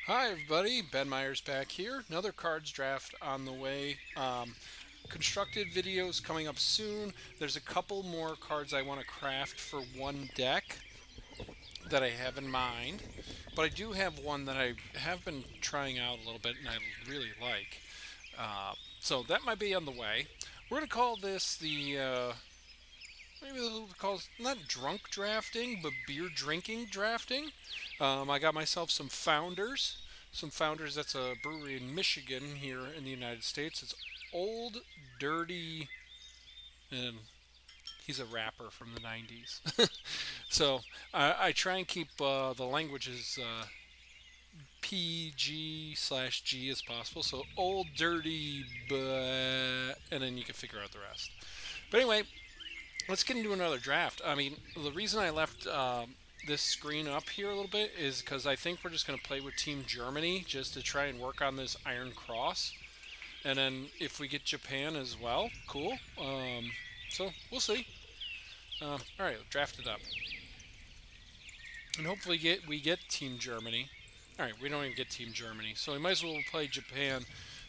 Hi, everybody. Ben Myers back here. Another cards draft on the way. Constructed videos coming up soon. There's a couple more cards I want to craft for one deck that I have in mind, but I do have one that I have been trying out a little bit and I really like. So that might be on the way. We're going to call this maybe we'll call it not drunk drafting, but beer drinking drafting. I got myself some Founders. Some Founders, that's a brewery in Michigan here in the United States. It's Old Dirty, and he's a rapper from the 90s. So I try and keep the languages PG/G as possible. So Old Dirty, and then you can figure out the rest. But anyway, let's get into another draft. I mean, the reason I left this screen up here a little bit is because I think we're just going to play with Team Germany just to try and work on this Iron Cross. And then if we get Japan as well, cool. So we'll see. All right, draft it up. And hopefully we get Team Germany. All right, we don't even get Team Germany. So we might as well play Japan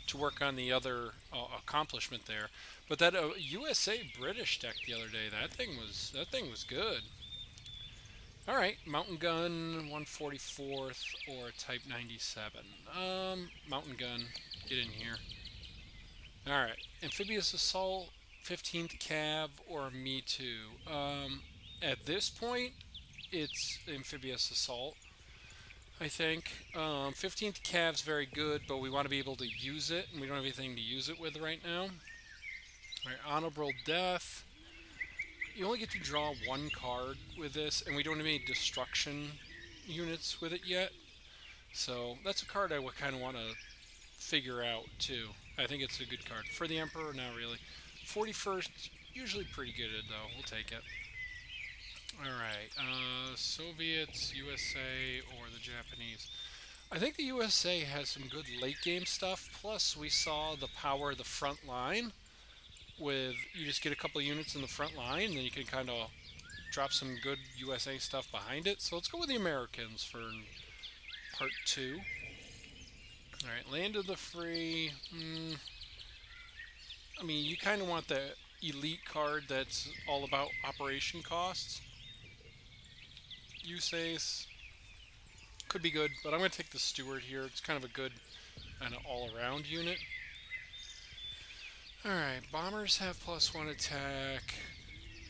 to work on the other accomplishment there. But that USA British deck the other day, that thing was good. All right, Mountain Gun 144th or Type 97. Mountain Gun, get in here. All right, Amphibious Assault 15th Cav or Me Too. At this point, it's Amphibious Assault. I think 15th Cav's very good, but we want to be able to use it, and we don't have anything to use it with right now. All right, Honorable Death. You only get to draw one card with this, and we don't have any destruction units with it yet. So that's a card I would kind of want to figure out too. I think it's a good card. For the Emperor, not really. 41st, usually pretty good though. We'll take it. Alright, Soviets, USA, or the Japanese. I think the USA has some good late game stuff. Plus, we saw the power of the front line with you just get a couple of units in the front line, and then you can kind of drop some good USA stuff behind it. So let's go with the Americans for part two. All right, Land of the Free. I mean, you kind of want the elite card that's all about operation costs. USA's could be good, but I'm going to take the Steward here. It's kind of a good kind of all-around unit. All right, bombers have +1 attack,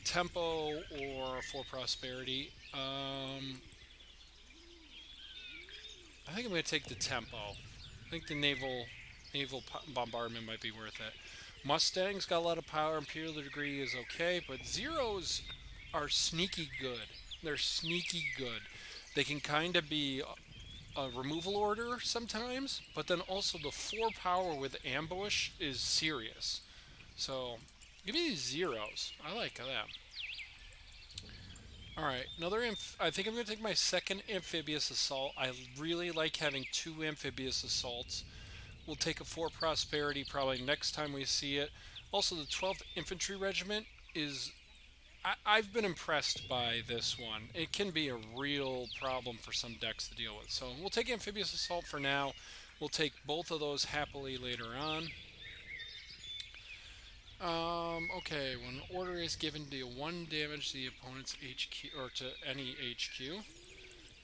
tempo, or for prosperity. I think I'm going to take the tempo. I think the naval bombardment might be worth it. Mustang's got a lot of power. Imperial degree is okay, but zeros are sneaky good. They're sneaky good. They can kind of be a removal order sometimes, but then also the 4 power with ambush is serious. So give me these zeros. I like them. All right, I think I'm going to take my second amphibious assault. I really like having 2 amphibious assaults. We'll take a 4 prosperity probably next time we see it. Also, the 12th Infantry Regiment is. I've been impressed by this one. It can be a real problem for some decks to deal with. So we'll take amphibious assault for now. We'll take both of those happily later on. Okay, when order is given, deal 1 damage to the opponent's HQ or to any HQ.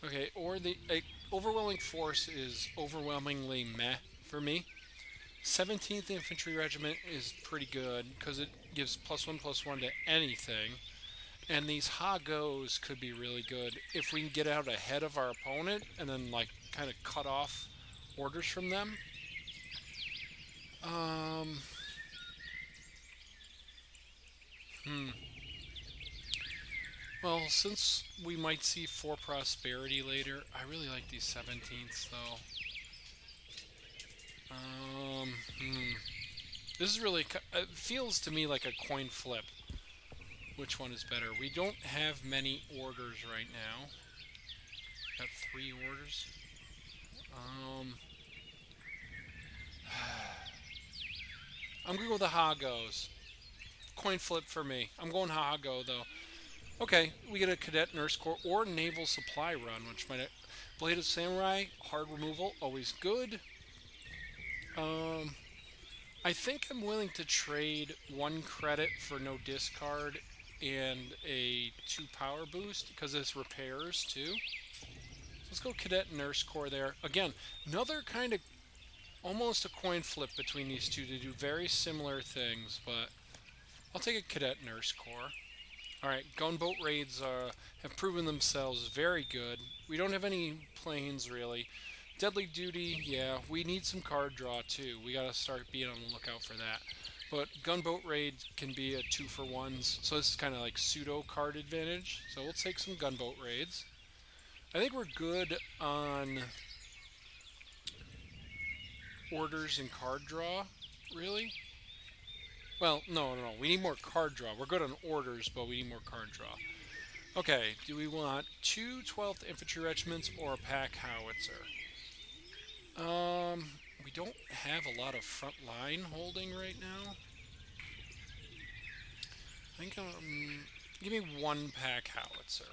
Okay, or the overwhelming force is overwhelmingly meh for me. 17th Infantry Regiment is pretty good because it gives +1/+1 to anything. And these Ha-Go's could be really good if we can get out ahead of our opponent and then like kind of cut off orders from them. Um, hmm. Well, since we might see 4 prosperity later, I really like these 17ths though. Hmm. This is really, it feels to me like a coin flip. Which one is better? We don't have many orders right now. Got 3 orders. Um, I'm gonna go with the Ha-Go's. Coin flip for me. I'm going Ha-Go though. Okay, we get a Cadet Nurse Corps or Naval Supply Run, which might... Blade of Samurai, hard removal, always good. Um, I think I'm willing to trade 1 credit for no discard and a 2 power boost because this repairs too. Let's go Cadet Nurse Corps there. Again, another kind of almost a coin flip between these two to do very similar things, but I'll take a Cadet Nurse Corps. Alright, gunboat raids have proven themselves very good. We don't have any planes really. Deadly Duty, yeah, we need some card draw too. We gotta start being on the lookout for that. But gunboat raid can be a 2-for-1s, so this is kind of like pseudo card advantage. So we'll take some gunboat raids. I think we're good on orders and card draw, really. Well, no. We need more card draw. We're good on orders, but we need more card draw. Okay, do we want 2 12th Infantry Regiments or a pack howitzer? We don't have a lot of front line holding right now. I think give me 1 pack howitzer.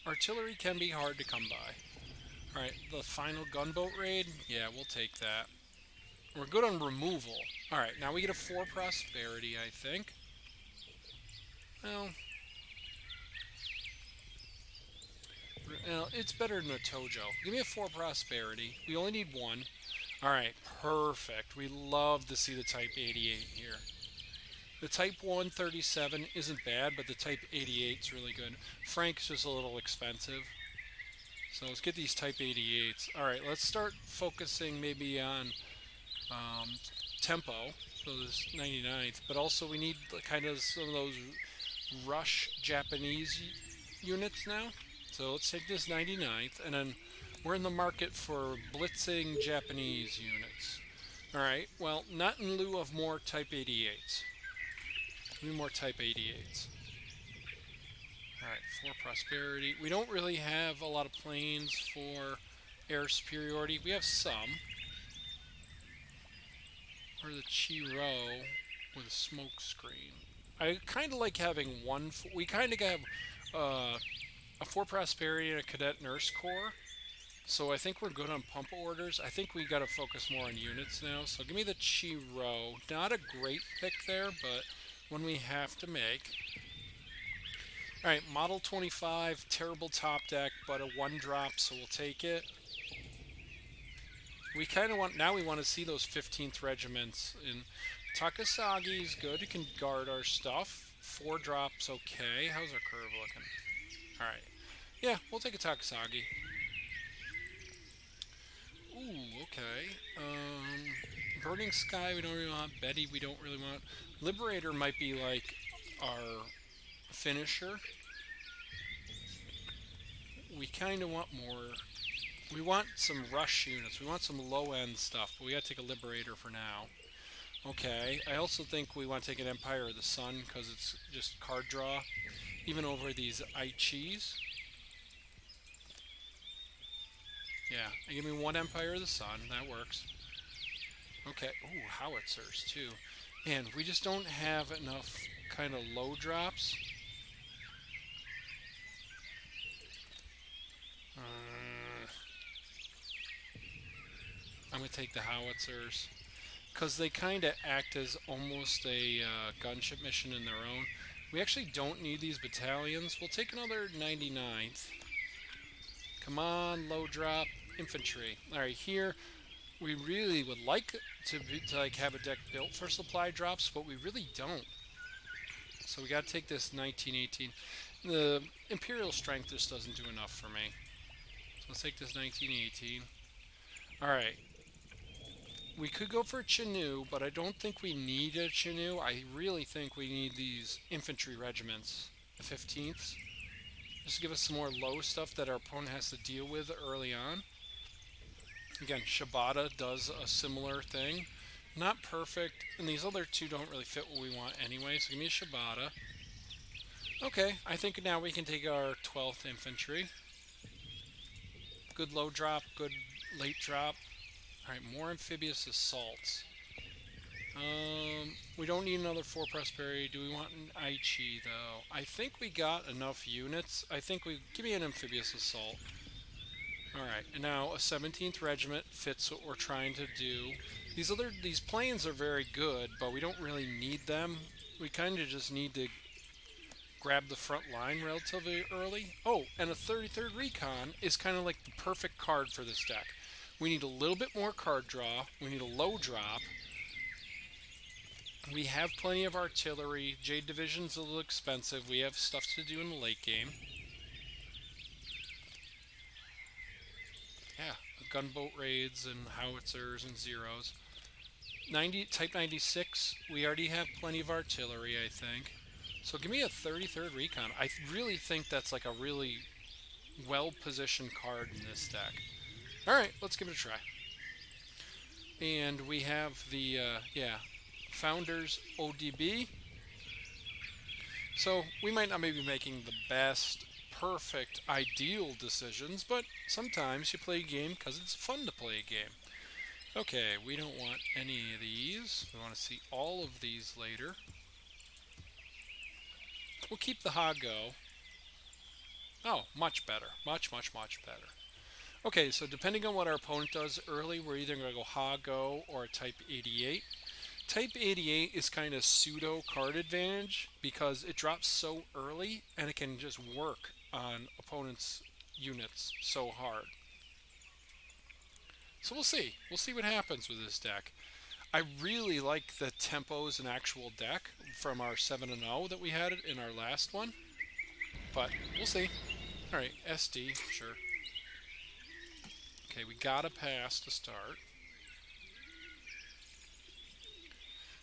Artillery can be hard to come by. Alright, the final gunboat raid? Yeah, we'll take that. We're good on removal. Alright, now we get a 4 prosperity, I think. Well, it's better than a Tojo. Give me a 4 prosperity. We only need 1. Alright, perfect. We love to see the Type 88 here. The Type 137 isn't bad, but the Type 88 is really good. Frank's just a little expensive. So let's get these Type 88s. Alright, let's start focusing maybe on tempo. So this 99th. But also we need kind of some of those rush Japanese units now. So let's take this 99th, and then we're in the market for blitzing Japanese units. Alright, well, not in lieu of more Type 88s. We need more Type 88s. Alright, 4 prosperity. We don't really have a lot of planes for air superiority. We have some. Or the Chiro with a smoke screen. I kind of like having one. We kind of have a 4 prosperity and a Cadet Nurse Corps. So I think we're good on pump orders. I think we got to focus more on units now. So give me the Chiro. Not a great pick there, but one we have to make. Alright, Model 25, terrible top deck, but a 1-drop, so we'll take it. We kind of want, now we want to see those 15th regiments. And Takasagi's good, it can guard our stuff. 4 drops, okay. How's our curve looking? Alright. Yeah, we'll take a Takasagi. Ooh, okay. Burning Sky, we don't really want. Betty, we don't really want. Liberator might be like our finisher. We kind of want more. We want some rush units. We want some low-end stuff, but we gotta take a Liberator for now. Okay, I also think we want to take an Empire of the Sun because it's just card draw, even over these Aichis. Yeah, and give me 1 Empire of the Sun. That works. Okay. Ooh, howitzers too. And we just don't have enough kind of low drops. I'm gonna take the howitzers because they kind of act as almost a gunship mission in their own. We actually don't need these battalions. We'll take another 99th. Come on, low drop infantry. All right, here we really would like to like have a deck built for supply drops, but we really don't. So we got to take this 1918. The Imperial Strength just doesn't do enough for me. So let's take this 1918. All right. We could go for Chinu, but I don't think we need a Chinu. I really think we need these infantry regiments, the 15th. Just to give us some more low stuff that our opponent has to deal with early on. Again, Shibata does a similar thing. Not perfect, and these other two don't really fit what we want anyway, so give me a Shibata. Okay, I think now we can take our 12th infantry. Good low drop, good late drop. Alright, more amphibious assaults. We don't need another 4 prosperity. Do we want an Aichi though? I think we got enough units. I think we give me an amphibious assault. All right, and now a 17th regiment fits what we're trying to do. These planes are very good, but we don't really need them. We kind of just need to grab the front line relatively early. Oh, and a 33rd Recon is kind of like the perfect card for this deck. We need a little bit more card draw. We need a low drop. We have plenty of artillery. Jade Division's a little expensive. We have stuff to do in the late game. Yeah, gunboat raids and howitzers and zeros. Type 96, we already have plenty of artillery, I think. So give me a 33rd Recon. I really think that's like a really well-positioned card in this deck. Alright, let's give it a try. And we have the, Founders ODB. So we might not be making the best, perfect, ideal decisions, but sometimes you play a game because it's fun to play a game. Okay, we don't want any of these. We want to see all of these later. We'll keep the Hago. Oh, much better. Much, much, much better. Okay, so depending on what our opponent does early, we're either going to go Hago or a Type 88. Type 88 is kind of pseudo card advantage because it drops so early and it can just work on opponents' units so hard. So we'll see. We'll see what happens with this deck. I really like the tempos and actual deck from our 7-0 that we had in our last one. But we'll see. Alright, SD, sure. Okay, we got a pass to start.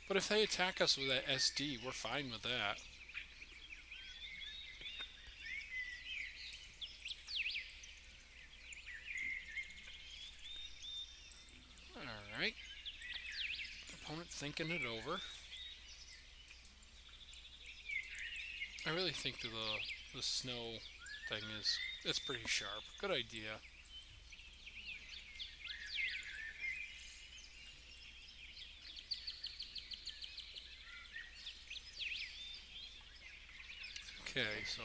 But if they attack us with that SD, we're fine with that. Alright. Opponent thinking it over. I really think that the snow thing it's pretty sharp. Good idea. Okay, so...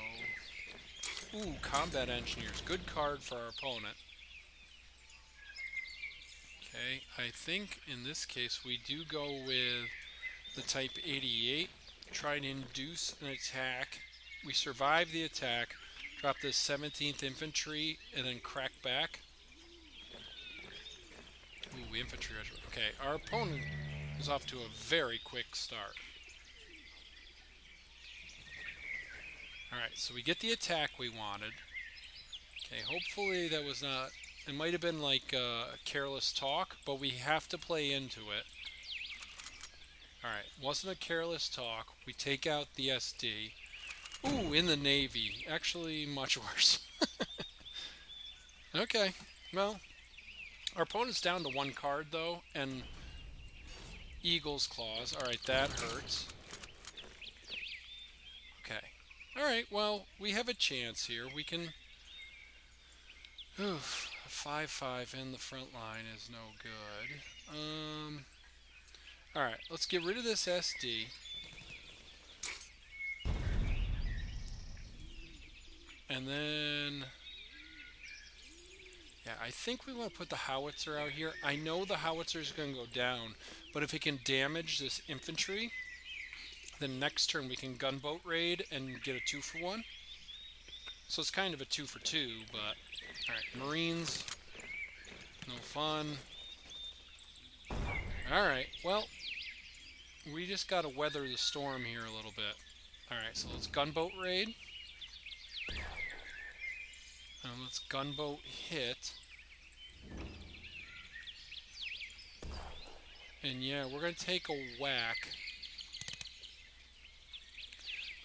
Ooh, Combat Engineers. Good card for our opponent. Okay, I think in this case we do go with the Type 88. Try and induce an attack. We survive the attack. Drop the 17th Infantry and then crack back. Ooh, Infantry Regiment. Okay, our opponent is off to a very quick start. Alright, so we get the attack we wanted. Okay, hopefully that was not... It might have been like careless talk, but we have to play into it. Alright, wasn't a careless talk. We take out the SD. Ooh, in the Navy. Actually, much worse. Okay, well, our opponent's down to 1 card, though, and Eagle's Claws. Alright, that hurts. Okay. Alright, well, we have a chance here. We can... Oof, a 5-5 in the front line is no good. Alright, let's get rid of this SD. And then... Yeah, I think we want to put the howitzer out here. I know the howitzer is going to go down, but if it can damage this infantry, then next turn we can gunboat raid and get a 2-for-1. So it's kind of a 2-for-2, but... Alright, Marines. No fun. Alright, well, we just got to weather the storm here a little bit. Alright, so let's gunboat raid. And let's gunboat hit. And yeah, we're going to take a whack.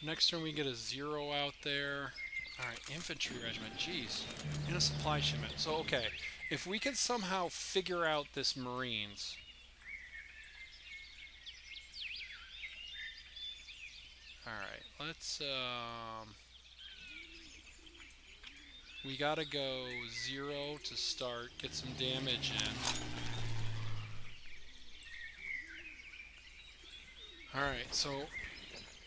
Next turn we get a 0 out there. Alright, infantry regiment, jeez. In a supply shipment. So, okay, if we can somehow figure out this Marines... Alright, let's, we gotta go 0 to start, get some damage in. Alright, so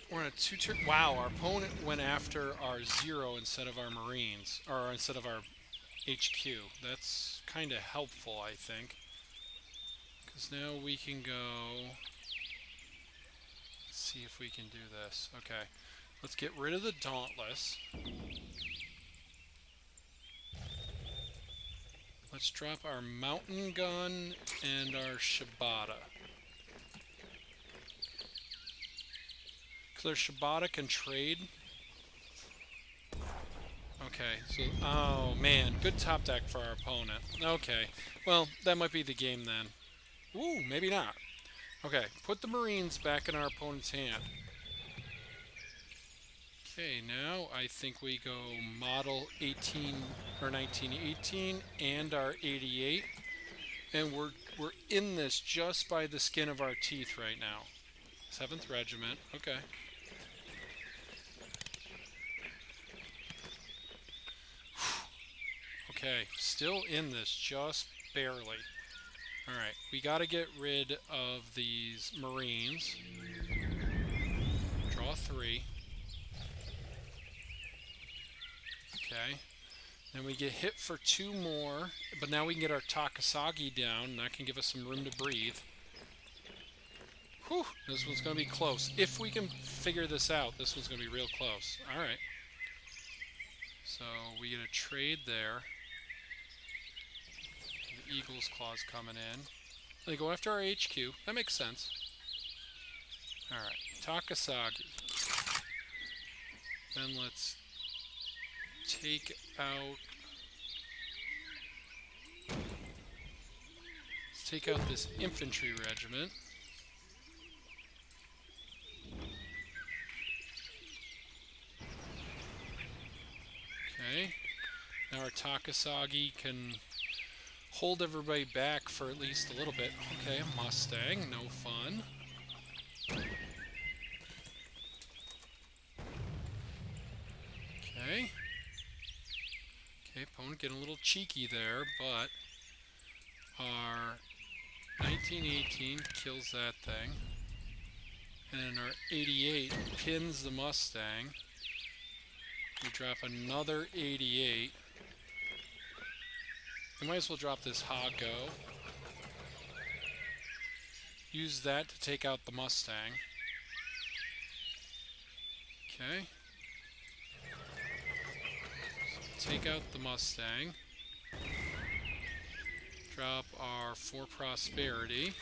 we're on a two-turn. Wow, our opponent went after our 0 instead of our Marines, or instead of our HQ. That's kind of helpful, I think. Because now we can go. Let's see if we can do this. Okay, let's get rid of the Dauntless. Let's drop our Mountain Gun and our Shibata. Because our Shibata can trade. Okay, so, oh man, good top deck for our opponent. Okay, well, that might be the game then. Ooh, maybe not. Okay, put the Marines back in our opponent's hand. Okay, now I think we go model 18 or 1918 and our 88, and we're in this just by the skin of our teeth right now. 7th Regiment. Okay. Okay, still in this, just barely. Alright, we got to get rid of these Marines. Draw 3. Okay. Then we get hit for 2 more, but now we can get our Takasagi down, and that can give us some room to breathe. Whew, this one's going to be close. If we can figure this out, this one's going to be real close. Alright. So we get a trade there. The Eagle's Claw's coming in. They go after our HQ. That makes sense. Alright, Takasagi. Then let's take out... Let's take out this infantry regiment. Okay. Now our Takasagi can hold everybody back for at least a little bit. Okay, a Mustang, no fun. Okay. Okay, opponent getting a little cheeky there, but our 1918 kills that thing. And then our 88 pins the Mustang. We drop another 88. We might as well drop this Hago. Use that to take out the Mustang. Okay. So take out the Mustang. Drop our 4 Prosperity.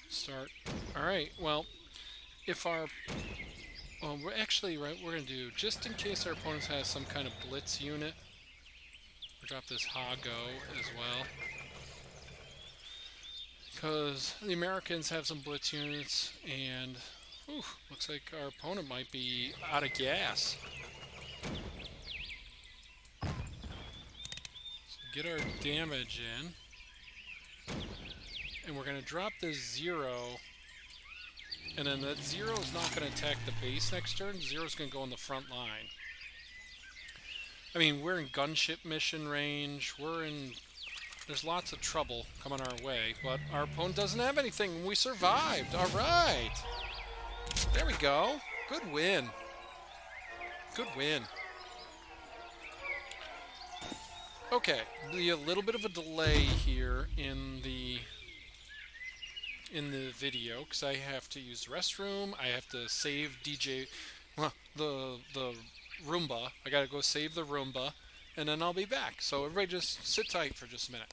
Start. Alright, well, if our... Well, we're actually, right, we're going to do, just in case our opponent has some kind of blitz unit, we'll drop this Hago as well. Because the Americans have some blitz units, and looks like our opponent might be out of gas. So get our damage in. And we're going to drop this 0. And then that 0 is not going to attack the base next turn. 0 is going to go in the front line. I mean, we're in gunship mission range. There's lots of trouble coming our way. But our opponent doesn't have anything. We survived. All right. There we go. Good win. Good win. Okay. A little bit of a delay here in the video because I have to use the restroom. I have to save the Roomba. I gotta go save the Roomba, and then I'll be back. So everybody just sit tight for just a minute.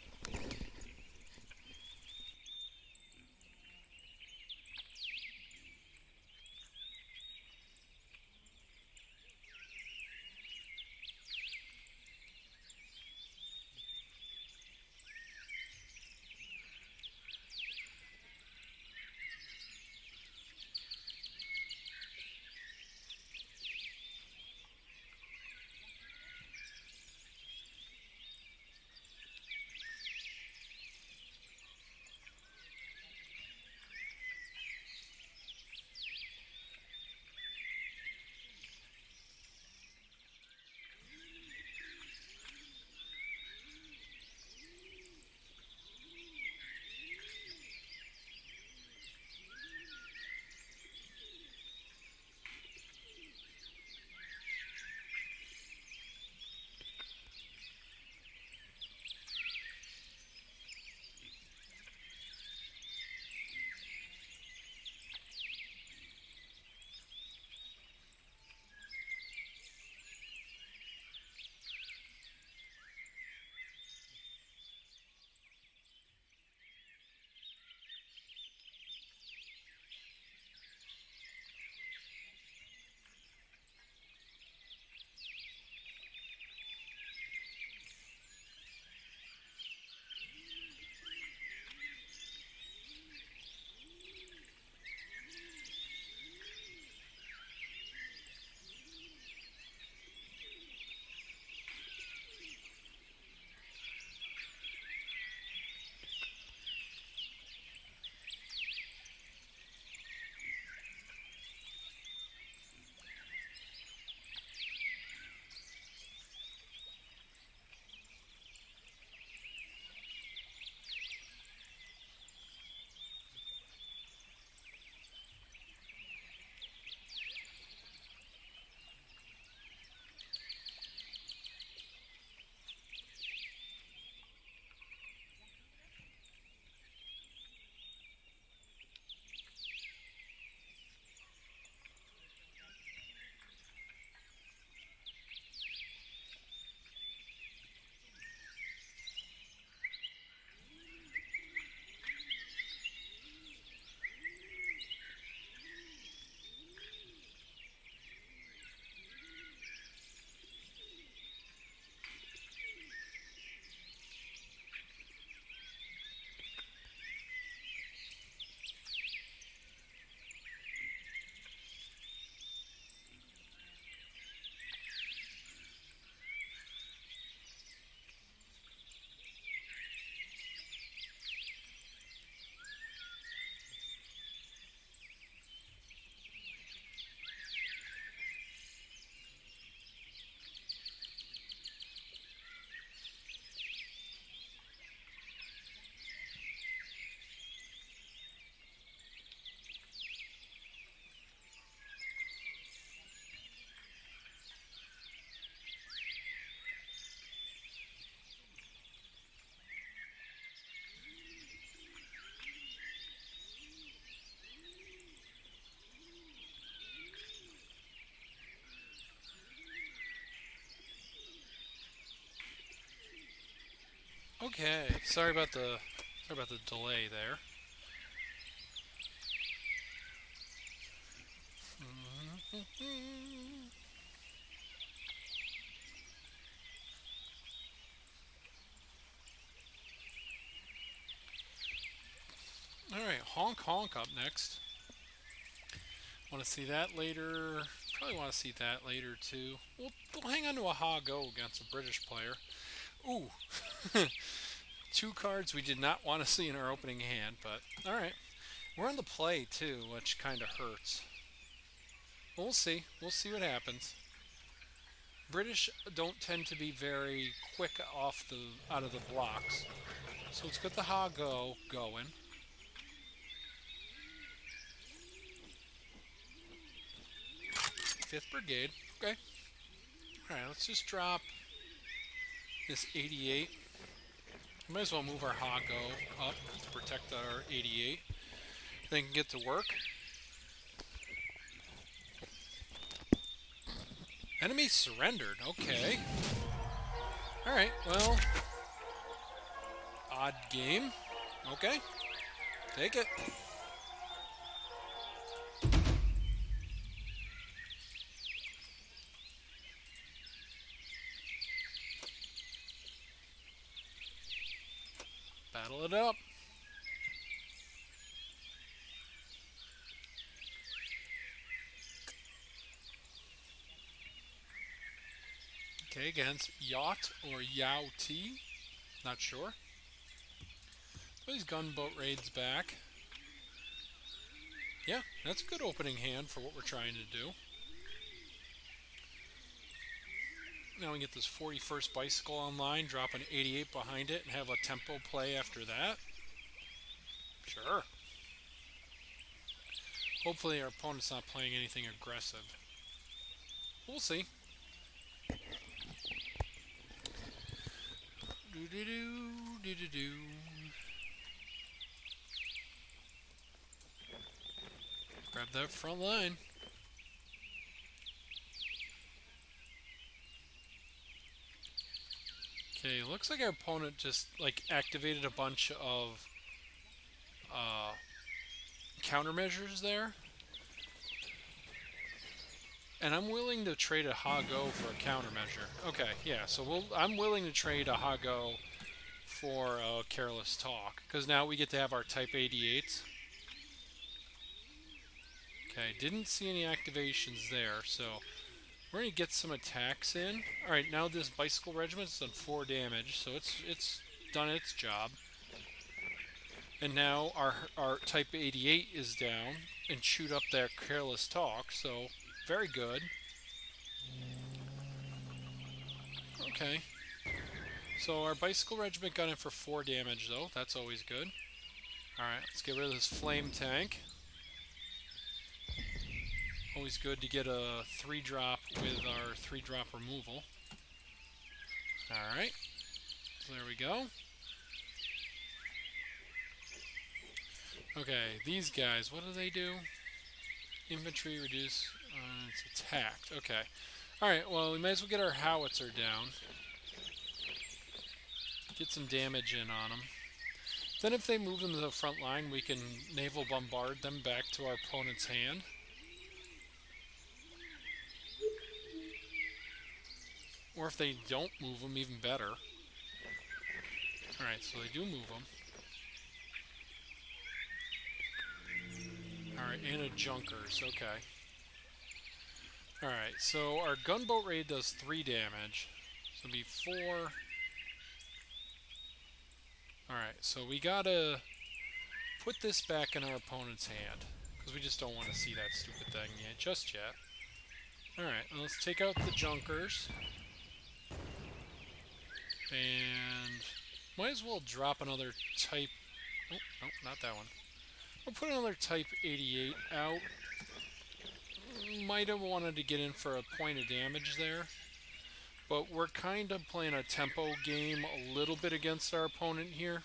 Okay, sorry about the delay there. All right, honk honk up next. Want to see that later? Probably want to see that later too. We'll hang on to a ha go against a British player. Ooh, two cards we did not want to see in our opening hand, but all right. We're on the play too, which kind of hurts. We'll see. We'll see what happens. British don't tend to be very quick off the out of the blocks, so let's get the ha go going. Fifth Brigade. Okay. All right. Let's just drop this 88. We might as well move our ha go up to protect our 88. Then can get to work. Enemy surrendered. Okay. Alright, well. Odd game. Okay. Take it. Battle it up. Okay, against Yacht or Yao T. Not sure. These gunboat raids back. Yeah, that's a good opening hand for what we're trying to do. Now we get this 41st bicycle online, drop an 88 behind it, and have a tempo play after that. Sure. Hopefully our opponent's not playing anything aggressive. We'll see. Do-do-do. Grab that front line. Okay, looks like our opponent just like activated a bunch of countermeasures there. And I'm willing to trade a ha-go for a countermeasure. Okay, yeah, so I'm willing to trade a ha-go for a careless talk. Because now we get to have our Type 88s. Okay, didn't see any activations there, so we're going to get some attacks in. Alright, now this bicycle regiment's done 4 damage, so it's done its job. And now our Type 88 is down and chewed up that careless talk, so very good. Okay. So our bicycle regiment got in for 4 damage though, that's always good. Alright, let's get rid of this flame tank. Always good to get a 3-drop with our 3-drop removal. Alright, so there we go. Okay, these guys, what do they do? Infantry reduce, it's attacked, okay. Alright, well we might as well get our howitzer down. Get some damage in on them. Then if they move them to the front line, we can naval bombard them back to our opponent's hand. Or if they don't move them, even better. Alright, so they do move them. Alright, and a junkers, okay. Alright, so our gunboat raid does 3 damage. So it'll be 4. Alright, so we gotta put this back in our opponent's hand. Because we just don't want to see that stupid thing yet, just yet. Alright, let's take out the junkers. And might as well drop another Type... Oh, no, not that one. We'll put another Type 88 out. Might have wanted to get in for a point of damage there. But we're kind of playing a tempo game a little bit against our opponent here.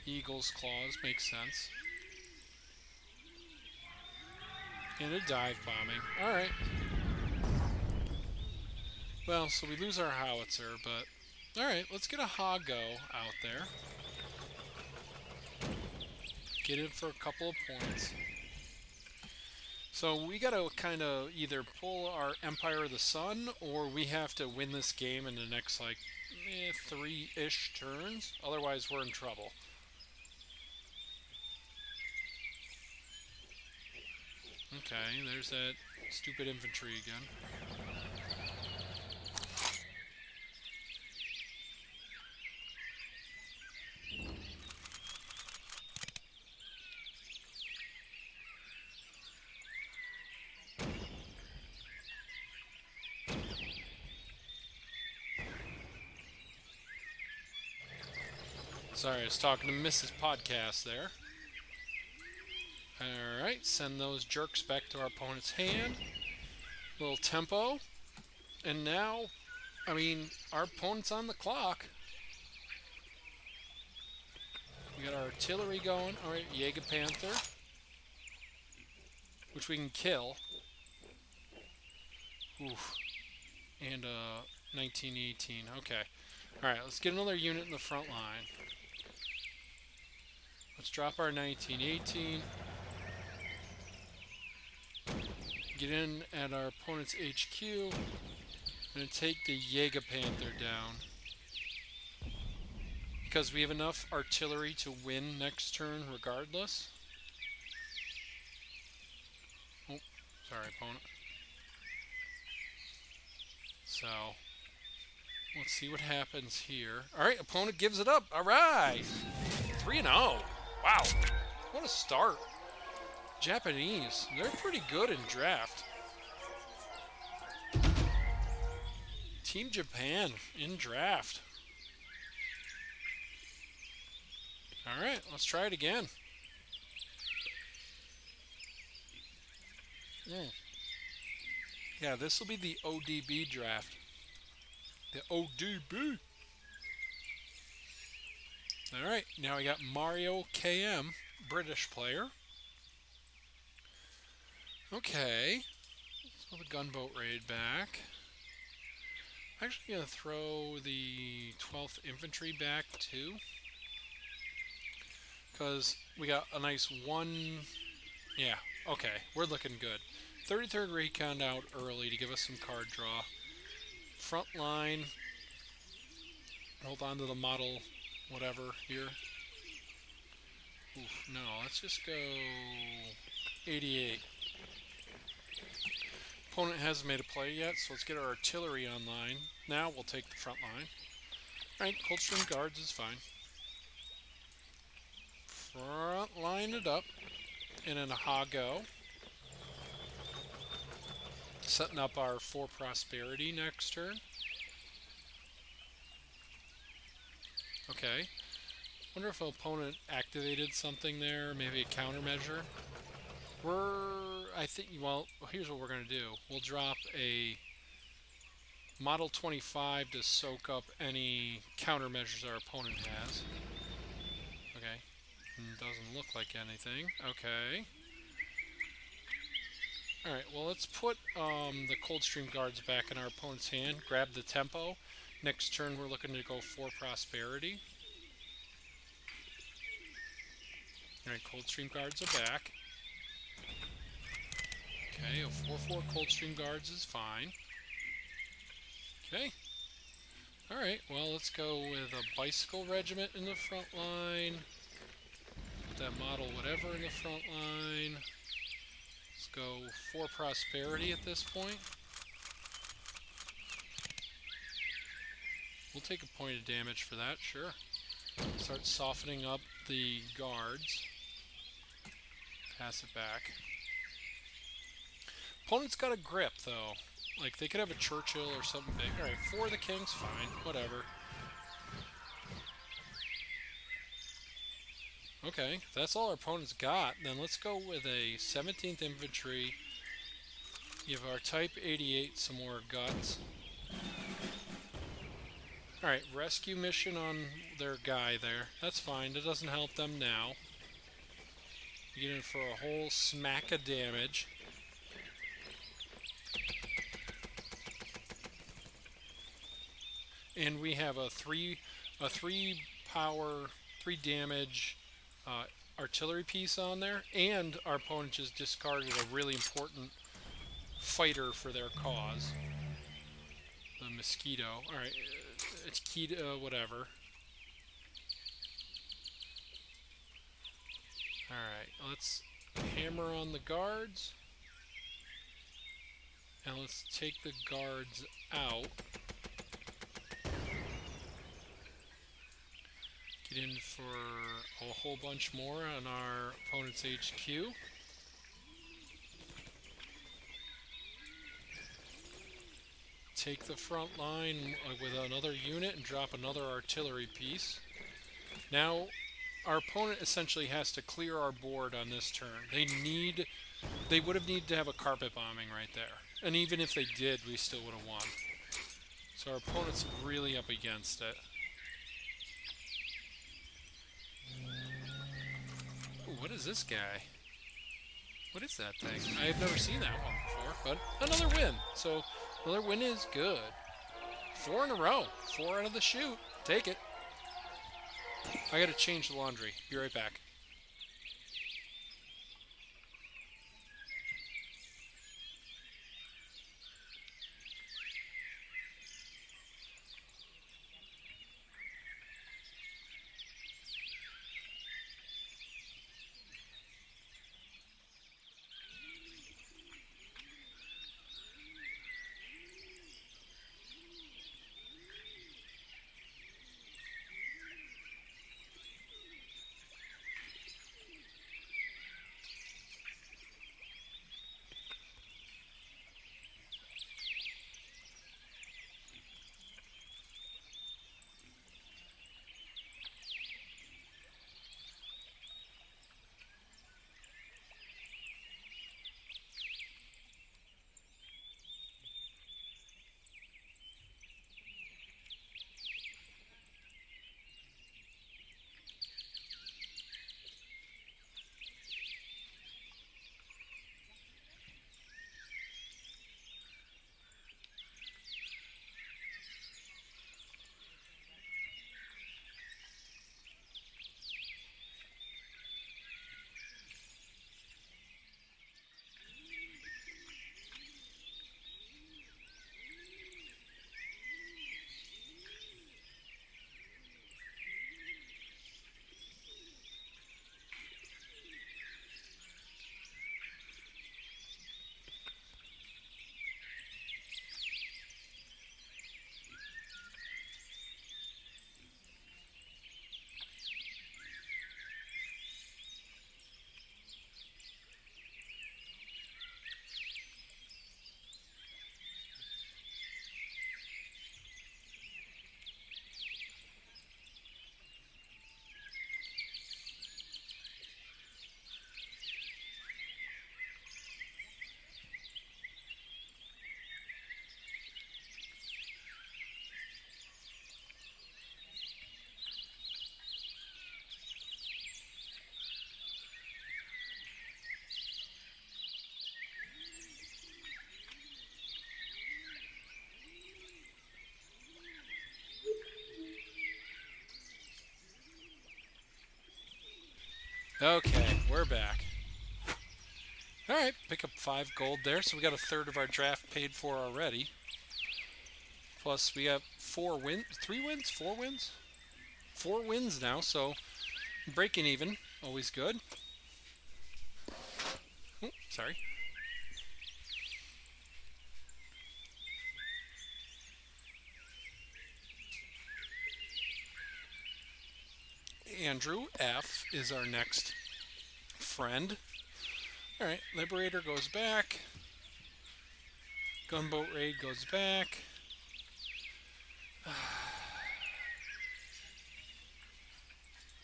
Eagle's Claws makes sense. And a dive bombing. Alright. Well, so we lose our howitzer, but alright, let's get a Hago out there. Get it for a couple of points. So we gotta kind of either pull our Empire of the Sun, or we have to win this game in the next, like, 3-ish turns. Otherwise, we're in trouble. Okay, there's that stupid infantry again. Sorry, I was talking to Mrs. Podcast there. Alright, send those jerks back to our opponent's hand. Little tempo. And now, I mean, our opponent's on the clock. We got our artillery going. Alright, Jägerpanther. Which we can kill. Oof. And 1918. Okay. Alright, let's get another unit in the front line. Let's drop our 1918. Get in at our opponent's HQ. I'm going to take the Jägerpanther down. Because we have enough artillery to win next turn regardless. Oh, sorry, opponent. So, let's see what happens here. Alright, opponent gives it up. Alright! 3-0. Wow. What a start. Japanese. They're pretty good in draft. Team Japan in draft. Alright, let's try it again. Yeah, this will be the ODB draft. The ODB. Alright, now we got Mario KM, British player. Okay, so the gunboat raid back. I'm actually going to throw the 12th Infantry back too. Because we got a nice one. Yeah, okay, we're looking good. 33rd Recon out early to give us some card draw. Front line. Hold on to the model whatever here. Oof, no, let's just go 88. Opponent hasn't made a play yet, so let's get our artillery online. Now we'll take the front line. Alright, Coldstream Guards is fine. Front line it up. And then a Hago. Setting up our 4 Prosperity next turn. Okay. Wonder if an opponent activated something there, maybe a countermeasure. I think, well, here's what we're going to do. We'll drop a Model 25 to soak up any countermeasures our opponent has. Okay. Doesn't look like anything. Okay. Alright, well, let's put the Coldstream Guards back in our opponent's hand. Grab the tempo. Next turn, we're looking to go 4 Prosperity. Alright, Coldstream Guards are back. Okay, a 4-4 Coldstream Guards is fine. Okay. Alright, well, let's go with a Bicycle Regiment in the front line. Put that model whatever in the front line. Let's go 4 Prosperity at this point. We'll take a point of damage for that, sure. Start softening up the guards. Pass it back. Opponent's got a grip, though. Like, they could have a Churchill or something big. Alright, 4 of the Kings, fine. Whatever. Okay, if that's all our opponent's got, then let's go with a 17th Infantry. Give our Type 88 some more guts. Alright, rescue mission on their guy there. That's fine, that doesn't help them now. We get in for a whole smack of damage. and we have a three power, three damage uh, artillery piece on there, and our opponent just discarded a really important fighter for their cause, the mosquito. All right, it's keto, whatever. All right, let's hammer on the guards, and let's take the guards out. Get in for a whole bunch more on our opponent's HQ. Take the front line with another unit and drop another artillery piece. Now, our opponent essentially has to clear our board on this turn. They would have needed to have a carpet bombing right there. And even if they did, we still would have won. So our opponent's really up against it. Ooh, what is this guy? What is that thing? I have never seen that one before, but another win. So another win is good. 4 in a row. 4 out of the chute. Take it. I gotta change the laundry. Be right back. Okay, we're back. Alright, pick up 5 gold there, so we got a third of our draft paid for already. Plus, we have 4 wins, 3 wins, 4 wins? 4 wins now, so breaking even, always good. Oh, sorry. Andrew F. is our next friend. Alright, Liberator goes back. Gunboat Raid goes back.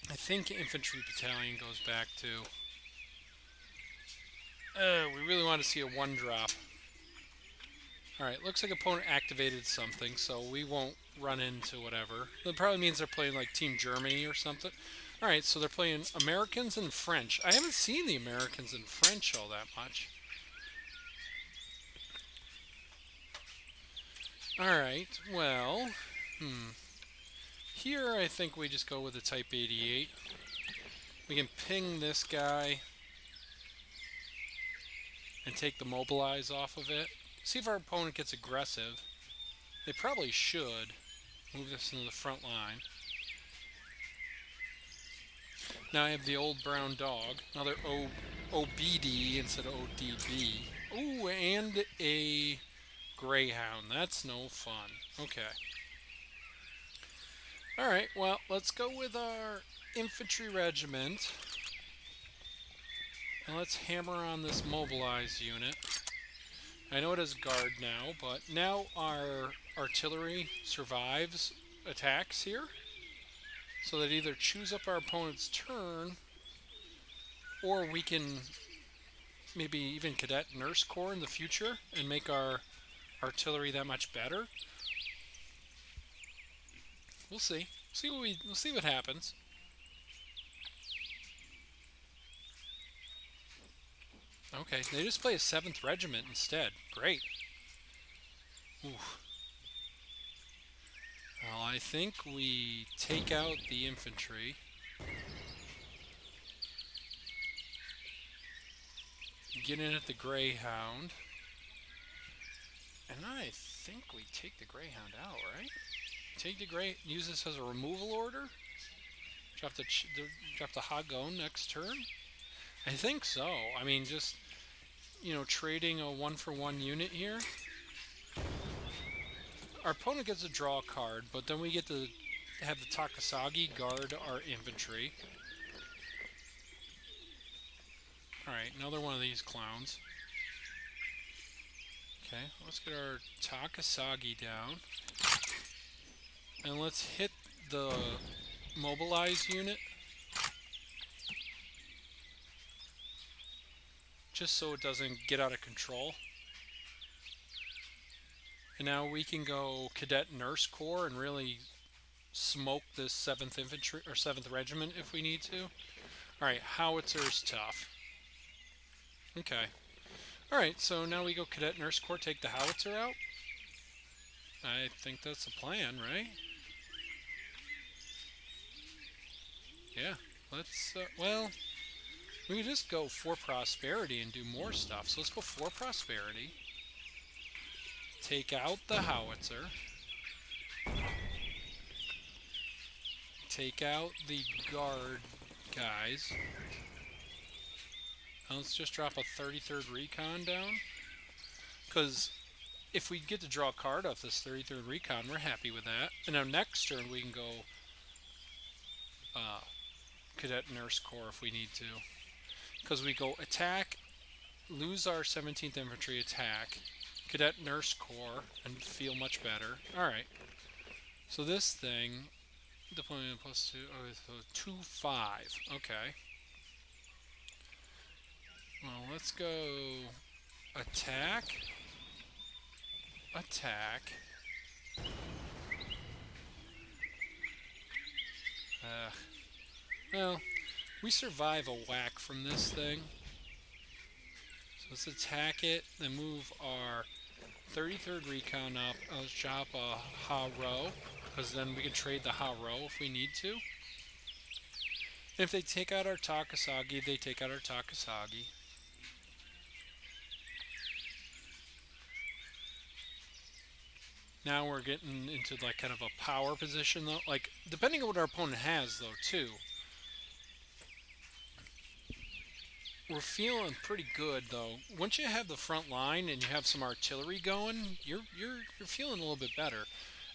I think Infantry Battalion goes back too. We really want to see a 1-drop. Alright, looks like opponent activated something, so we won't run into whatever. That probably means they're playing like Team Germany or something. Alright, so they're playing Americans and French. I haven't seen the Americans and French all that much. Alright, well, Here, I think we just go with a Type 88. We can ping this guy and take the mobilize off of it. See if our opponent gets aggressive. They probably should. Move this into the front line. Now I have the old brown dog. Another OBD instead of ODB. Ooh, and a greyhound. That's no fun. Okay. Alright, well, let's go with our infantry regiment. And let's hammer on this mobilized unit. I know it has guard now, but now our artillery survives attacks here. So that either chews up our opponent's turn, or we can maybe even cadet nurse corps in the future and make our artillery that much better. We'll see. We'll see what happens. Okay, they just play a 7th Regiment instead. Great. Ooh. Well, I think we take out the infantry. Get in at the Greyhound. And I think we take the Greyhound out, right? Take the use this as a removal order. Drop the Hagon next turn. I think so. I mean, just trading a 1-for-1 unit here. Our opponent gets a draw card, but then we get to have the Takasagi guard our infantry. Alright, another one of these clowns. Okay, let's get our Takasagi down. And let's hit the mobilized unit. Just so it doesn't get out of control. And now we can go Cadet Nurse Corps and really smoke this 7th Infantry or 7th Regiment if we need to. Alright, Howitzer's tough. Okay. Alright, so now we go Cadet Nurse Corps, take the Howitzer out. I think that's the plan, right? Yeah, let's, well, we can just go for Prosperity and do more stuff. So let's go for Prosperity. Take out the Howitzer. Take out the guard guys. Now let's just drop a 33rd Recon down. Because if we get to draw a card off this 33rd Recon, we're happy with that. And now next turn we can go Cadet Nurse Corps if we need to. Because we go attack, lose our 17th Infantry attack, Cadet Nurse Corps, and feel much better. Alright. So this thing, deployment +2, oh, so 2-5. Okay. Well, let's go attack, attack. Well, we survive a whack from this thing. So let's attack it, then move our 33rd Recon up. Let's drop a Ha-Ro, because then we can trade the Ha-Ro if we need to. And if they take out our Takasagi, they take out our Takasagi. Now we're getting into like kind of a power position though. Like, depending on what our opponent has though too. We're feeling pretty good though. Once you have the front line and you have some artillery going, you're feeling a little bit better.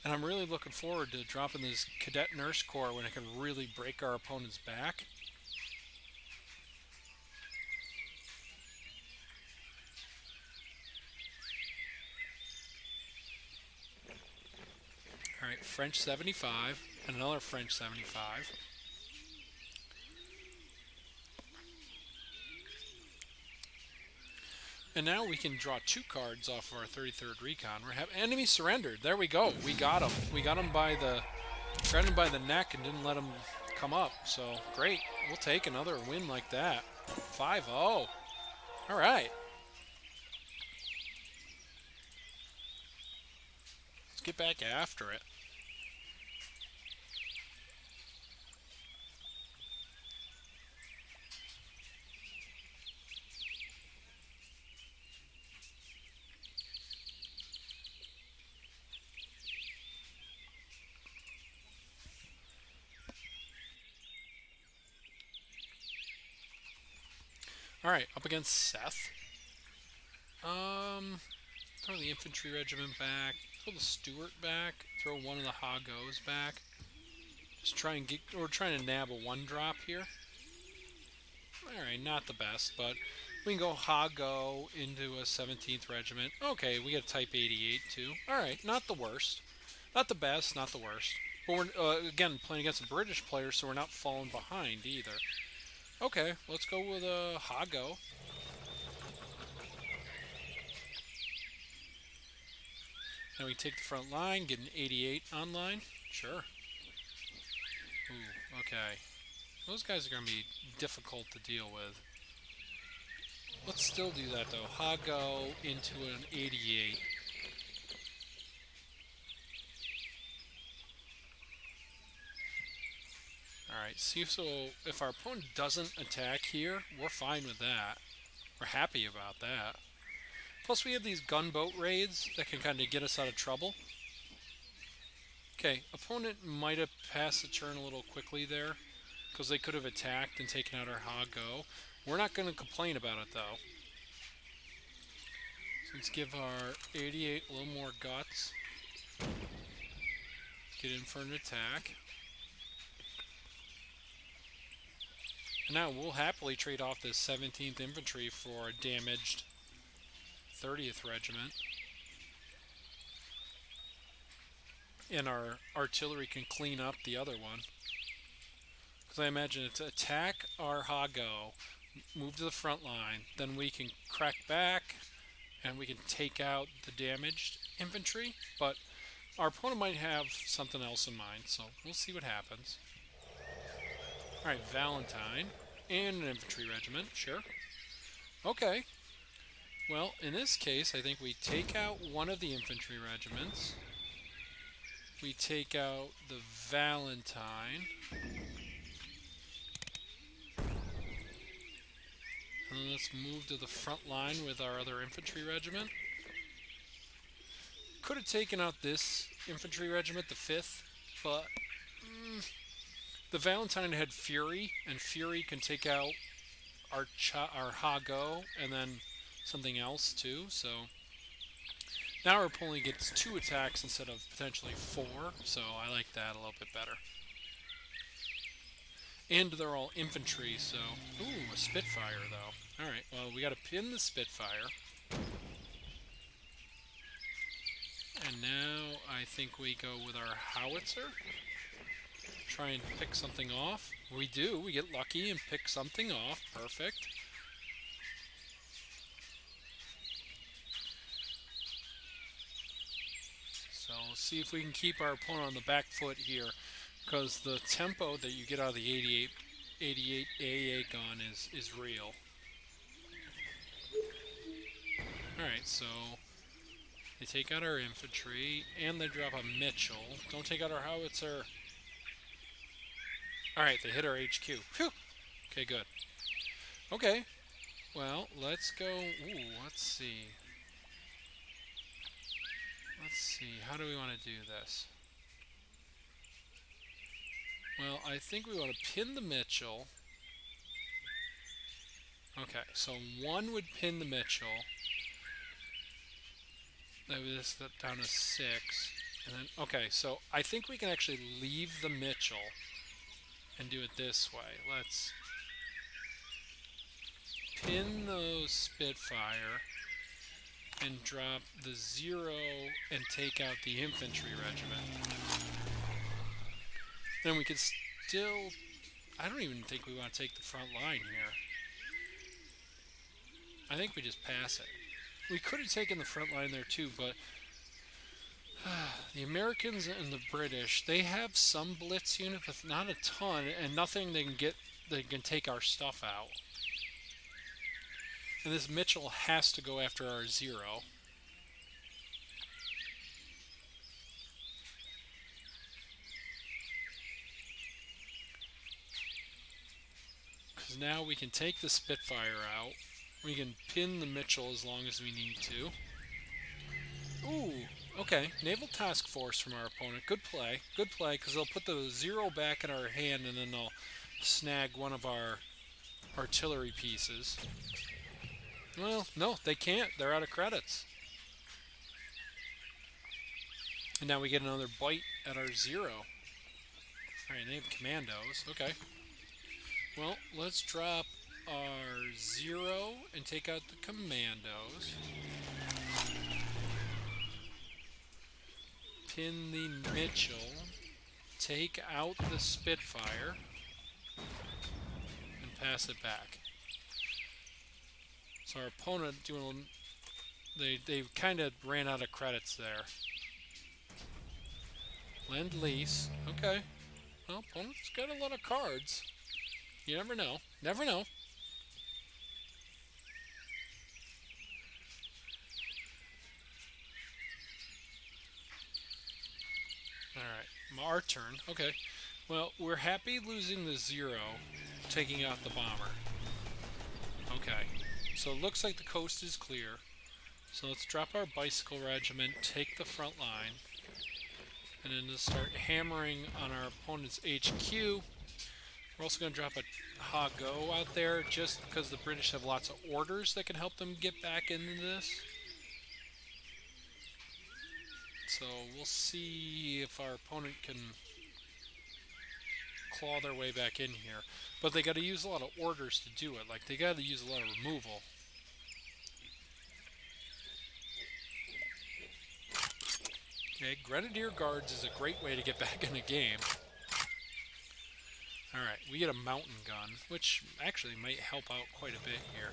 And I'm really looking forward to dropping this Cadet Nurse Corps when it can really break our opponent's back. Alright, French 75 and another French 75. And now we can draw 2 cards off of our 33rd Recon. We're having enemy surrendered. There we go. We got him. We got him by the grabbed him by the neck and didn't let him come up. So great. We'll take another win like that. 5-0. All right. Let's get back after it. All right, up against Seth. Um, Throw the infantry regiment back. Throw the Stuart back. Throw one of the Hagos back. Just try and get. We're trying to nab a one drop here. All right, not the best, but we can go Hago into a 17th regiment. Okay, we get a Type 88 too. All right, not the worst, not the best, not the worst. But we're again playing against a British player, so we're not falling behind either. Okay, let's go with a Hago. Then we take the front line, get an 88 online. Sure. Ooh, okay. Those guys are going to be difficult to deal with. Let's still do that though. Hago into an 88. Alright, see if our opponent doesn't attack here, we're fine with that. We're happy about that. Plus we have these gunboat raids that can kind of get us out of trouble. Okay, opponent might have passed the turn a little quickly there, because they could have attacked and taken out our Hago. We're not going to complain about it though. So let's give our 88 a little more guts. Get in for an attack. And now we'll happily trade off this 17th Infantry for a damaged 30th Regiment. And our artillery can clean up the other one. Because I imagine it's attack our Hago, move to the front line, then we can crack back and we can take out the damaged infantry. But our opponent might have something else in mind, so we'll see what happens. Alright, Valentine. And an infantry regiment, sure. Okay. Well, in this case, I think we take out one of the infantry regiments. We take out the Valentine. And then let's move to the front line with our other infantry regiment. Could have taken out this infantry regiment, the 5th, but the Valentine had Fury, and Fury can take out our Hago and then something else too. So now our opponent gets 2 attacks instead of potentially 4, so I like that a little bit better. And they're all infantry, so... Ooh, a Spitfire, though. Alright, well, we gotta pin the Spitfire. And now I think we go with our Howitzer. Try and pick something off. We do. We get lucky and pick something off. Perfect. So let's see if we can keep our opponent on the back foot here, because the tempo that you get out of the 88 AA gun is real. Alright, so they take out our infantry, and they drop a Mitchell. Don't take out our Howitzer. Alright, they hit our HQ. Phew! Okay, good. Okay, well, let's go... Ooh, let's see. Let's see, how do we want to do this? Well, I think we want to pin the Mitchell. Okay, so 1 would pin the Mitchell. That was down to 6. And then, okay, so I think we can actually leave the Mitchell and do it this way. Let's pin those Spitfire and drop the 0 and take out the infantry regiment. Then we could still... I don't even think we want to take the front line here. I think we just pass it. We could have taken the front line there too, but the Americans and the British, they have some blitz unit, but not a ton, and nothing they can get. They can take our stuff out. And this Mitchell has to go after our 0. Because now we can take the Spitfire out. We can pin the Mitchell as long as we need to. Ooh, okay. Naval Task Force from our opponent. Good play. Good play, because they'll put the 0 back in our hand, and then they'll snag one of our artillery pieces. Well, no, they can't. They're out of credits. And now we get another bite at our 0. Alright, they have commandos. Okay. Well, let's drop our 0 and take out the commandos. Pin the Mitchell. Take out the Spitfire. And pass it back. So our opponent doing... They kind of ran out of credits there. Lend-Lease. Okay. Well, opponent's got a lot of cards. You never know. Never know. Alright, our turn. Okay. Well, we're happy losing the 0, taking out the bomber. Okay. So it looks like the coast is clear. So let's drop our bicycle regiment, take the front line, and then just start hammering on our opponent's HQ. We're also going to drop a Ha-Go out there just because the British have lots of orders that can help them get back into this. So we'll see if our opponent can claw their way back in here. But they got to use a lot of orders to do it. Like, they got to use a lot of removal. Okay, Grenadier Guards is a great way to get back in the game. Alright, we get a mountain gun, which actually might help out quite a bit here.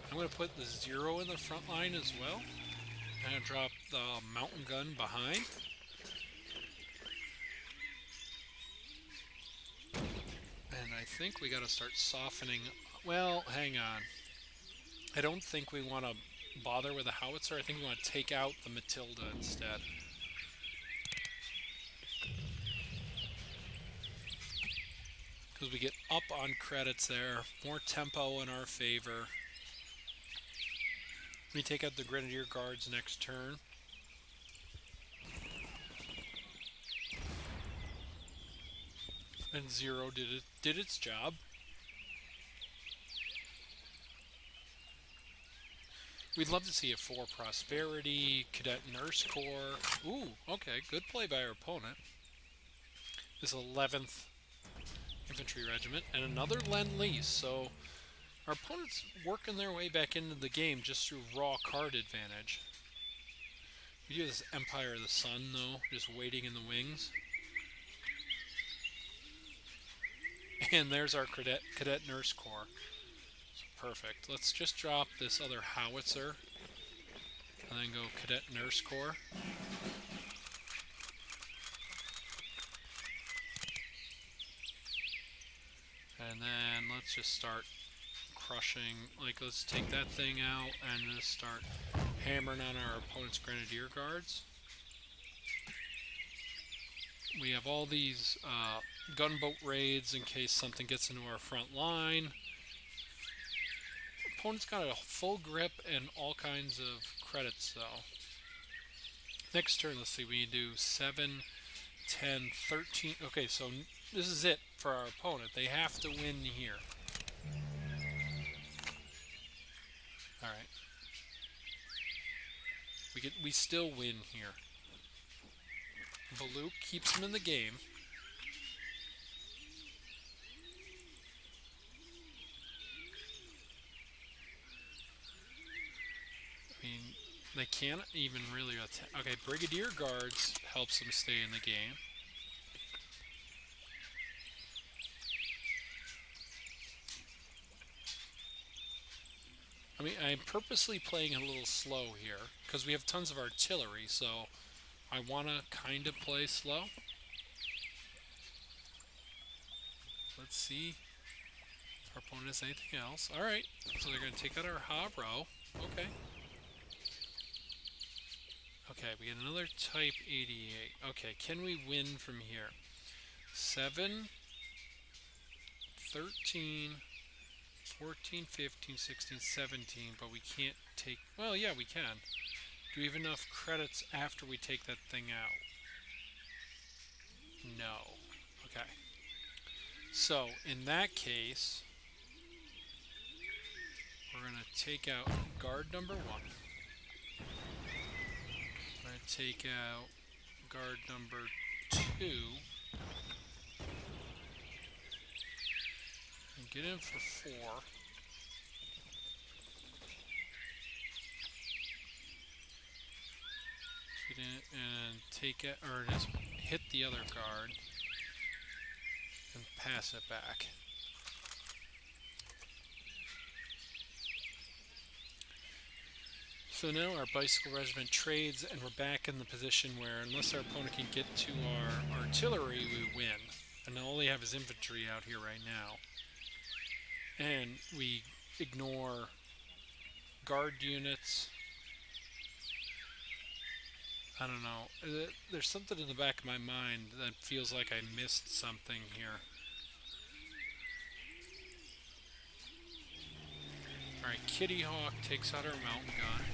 I'm going to put the 0 in the front line as well. I'm going to drop the mountain gun behind. And I think we got to start softening. Well, hang on. I don't think we want to bother with a howitzer. I think we want to take out the Matilda instead. Because we get up on credits there. More tempo in our favor. We take out the Grenadier Guards next turn. And 0 did its job. We'd love to see a 4 Prosperity, Cadet Nurse Corps. Ooh, okay, good play by our opponent. This 11th Infantry Regiment, and another Lend-Lease, so our opponent's working their way back into the game just through raw card advantage. We do this Empire of the Sun, though, just waiting in the wings. And there's our Cadet Nurse Corps. Perfect. Let's just drop this other howitzer and then go Cadet Nurse Corps. And then let's just start crushing, like let's take that thing out and just start hammering on our opponent's Grenadier Guards. We have all these gunboat raids in case something gets into our front line. Opponent's got a full grip and all kinds of credits though. Next turn, let's see, we do 7, 10, 13. Okay, so this is it for our opponent. They have to win here. Alright. We still win here. Baluk keeps him in the game. I mean, they can't even really attack. Okay, Brigadier Guards helps them stay in the game. I mean, I'm purposely playing a little slow here because we have tons of artillery, so I want to kind of play slow. Let's see if our opponent has anything else. Alright, so they're going to take out our Habro. Okay. Okay, we get another Type 88. Okay, can we win from here? 7, 13, 14, 15, 16, 17, but we can't take... Well, yeah, we can. Do we have enough credits after we take that thing out? No. Okay. So, in that case, we're going to take out guard number 1. We're going to take out guard number 2. And get in for 4. Get in and take it, or just hit the other guard and pass it back. So now our bicycle regiment trades, and we're back in the position where unless our opponent can get to our artillery, we win. And all they have is infantry out here right now. And we ignore guard units. I don't know. There's something in the back of my mind that feels like I missed something here. Alright, Kitty Hawk takes out our mountain gun.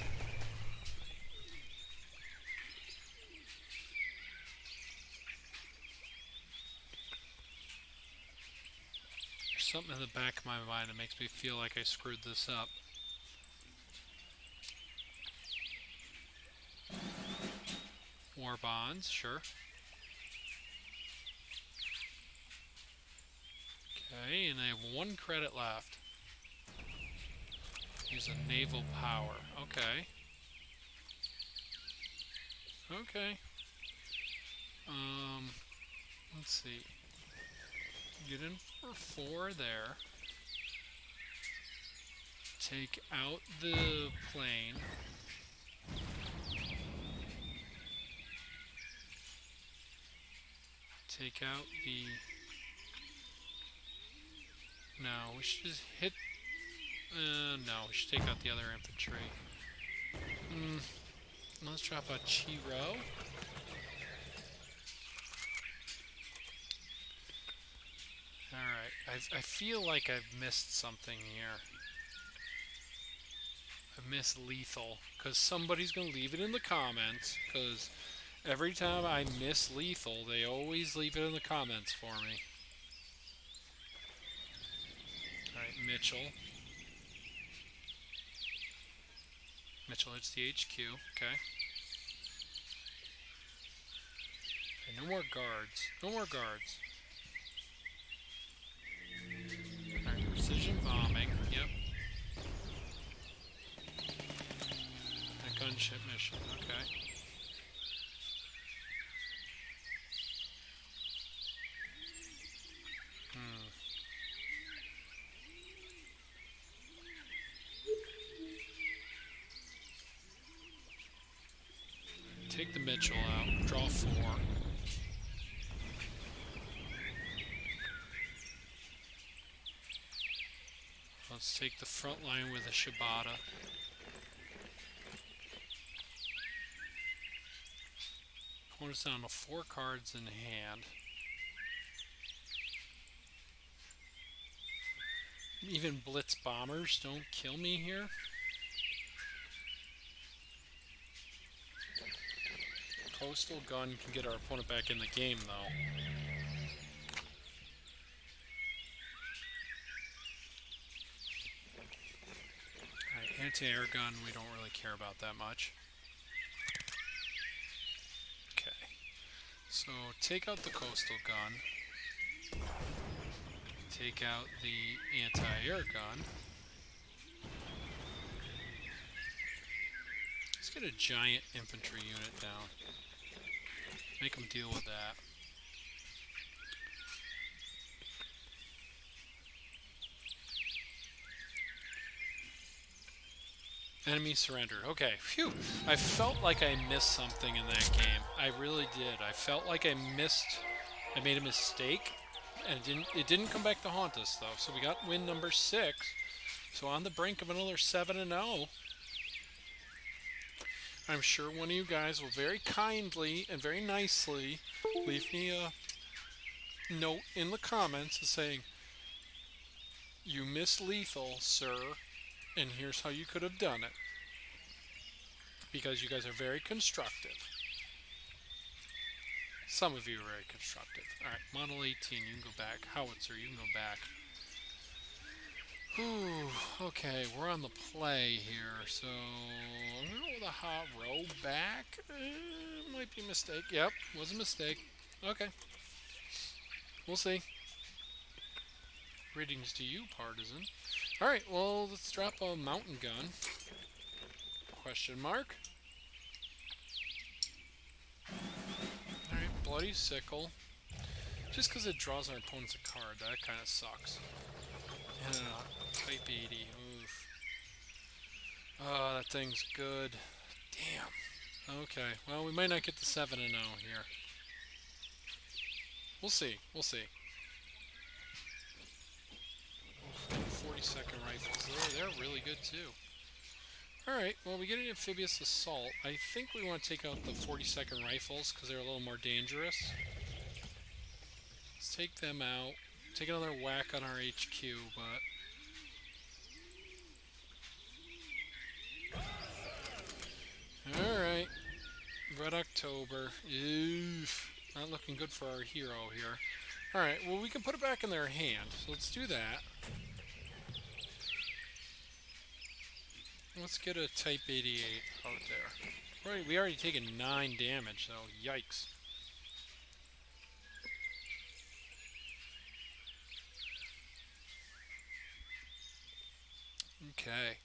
There's something in the back of my mind that makes me feel like I screwed this up. War bonds, sure. Okay, and I have 1 credit left. Use a naval power. Okay. Okay. Let's see. Get in for 4 there. Take out the plane. Take out the... No, we should just hit... no, we should take out the other infantry. Let's drop a Chiro. Alright, I feel like I've missed something here. I missed lethal, because somebody's going to leave it in the comments, because every time I miss lethal, they always leave it in the comments for me. Alright, Mitchell. Mitchell hits the HQ, okay. No more guards. No more guards. Alright, precision bombing, yep. A gunship mission, okay. Take the Mitchell out, draw 4. Let's take the front line with a Shibata. Opponent's down to 4 cards in hand. Even blitz bombers don't kill me here. Coastal gun can get our opponent back in the game, though. Alright, anti-air gun, we don't really care about that much. Okay. So, take out the coastal gun. Take out the anti-air gun. Let's get a giant infantry unit down. Make them deal with that. Enemy surrendered. Okay, phew. I felt like I missed something in that game. I really did. I felt like I made a mistake, and it didn't come back to haunt us, though. So we got win number 6. So on the brink of another 7-0. I'm sure one of you guys will very kindly and very nicely leave me a note in the comments saying, "You missed lethal, sir, and here's how you could have done it." Because you guys are very constructive. Some of you are very constructive. Alright, Model 18, you can go back. Howitzer, you can go back. Whew, okay, we're on the play here, so I'm gonna go with a hot row back. Might be a mistake. Yep, was a mistake. Okay, we'll see. Greetings to you, partisan. Alright, well, let's drop a mountain gun. Question mark. Alright, bloody sickle. Just because it draws our opponents a card, that kind of sucks. And type 80. Oof. Oh, that thing's good. Damn. Okay, well, we might not get the 7-0 here. We'll see. We'll see. Oof, 40-second rifles. They're really good, too. Alright, well, we get an amphibious assault. I think we want to take out the 40-second rifles because they're a little more dangerous. Let's take them out. Take another whack on our HQ, but... Alright. Red October. Oof. Not looking good for our hero here. Alright, well, we can put it back in their hand. So let's do that. Let's get a Type 88 out there. Right, we already taken 9 damage, so yikes. Okay.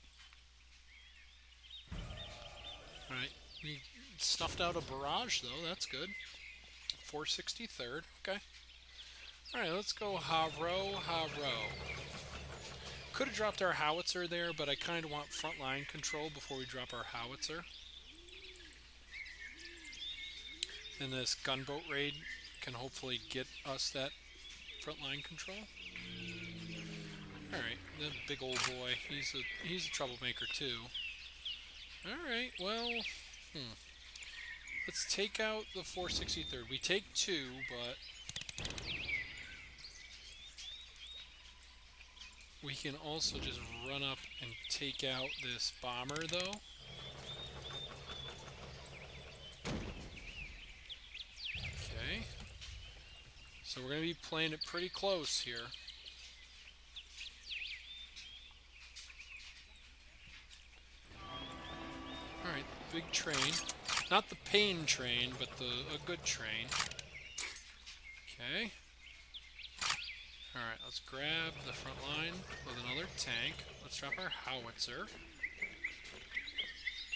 Alright, we stuffed out a barrage, though. That's good. 463rd. Okay. Alright, let's go ha-row, ha-row. Could have dropped our howitzer there, but I kind of want frontline control before we drop our howitzer. And this gunboat raid can hopefully get us that frontline control. Alright, that big old boy, he's a troublemaker too. Alright, well, let's take out the 463rd. We take 2, but we can also just run up and take out this bomber, though. Okay. So we're going to be playing it pretty close here. Alright, big train. Not the pain train, but a good train. Okay. Alright, let's grab the front line with another tank. Let's drop our howitzer.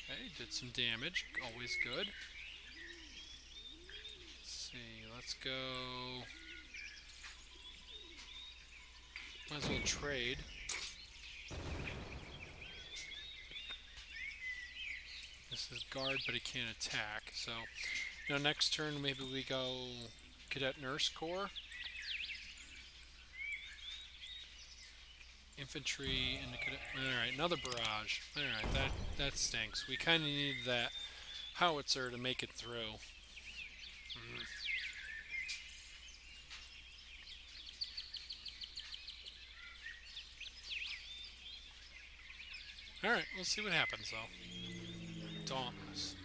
Okay, did some damage. Always good. Let's see, let's go... Might as well trade. This is guard, but he can't attack. So, next turn maybe we go Cadet Nurse Corps. Infantry in the cadet. Alright, another barrage. Alright, that stinks. We kind of needed that howitzer to make it through. Alright, we'll see what happens though. Dauntless.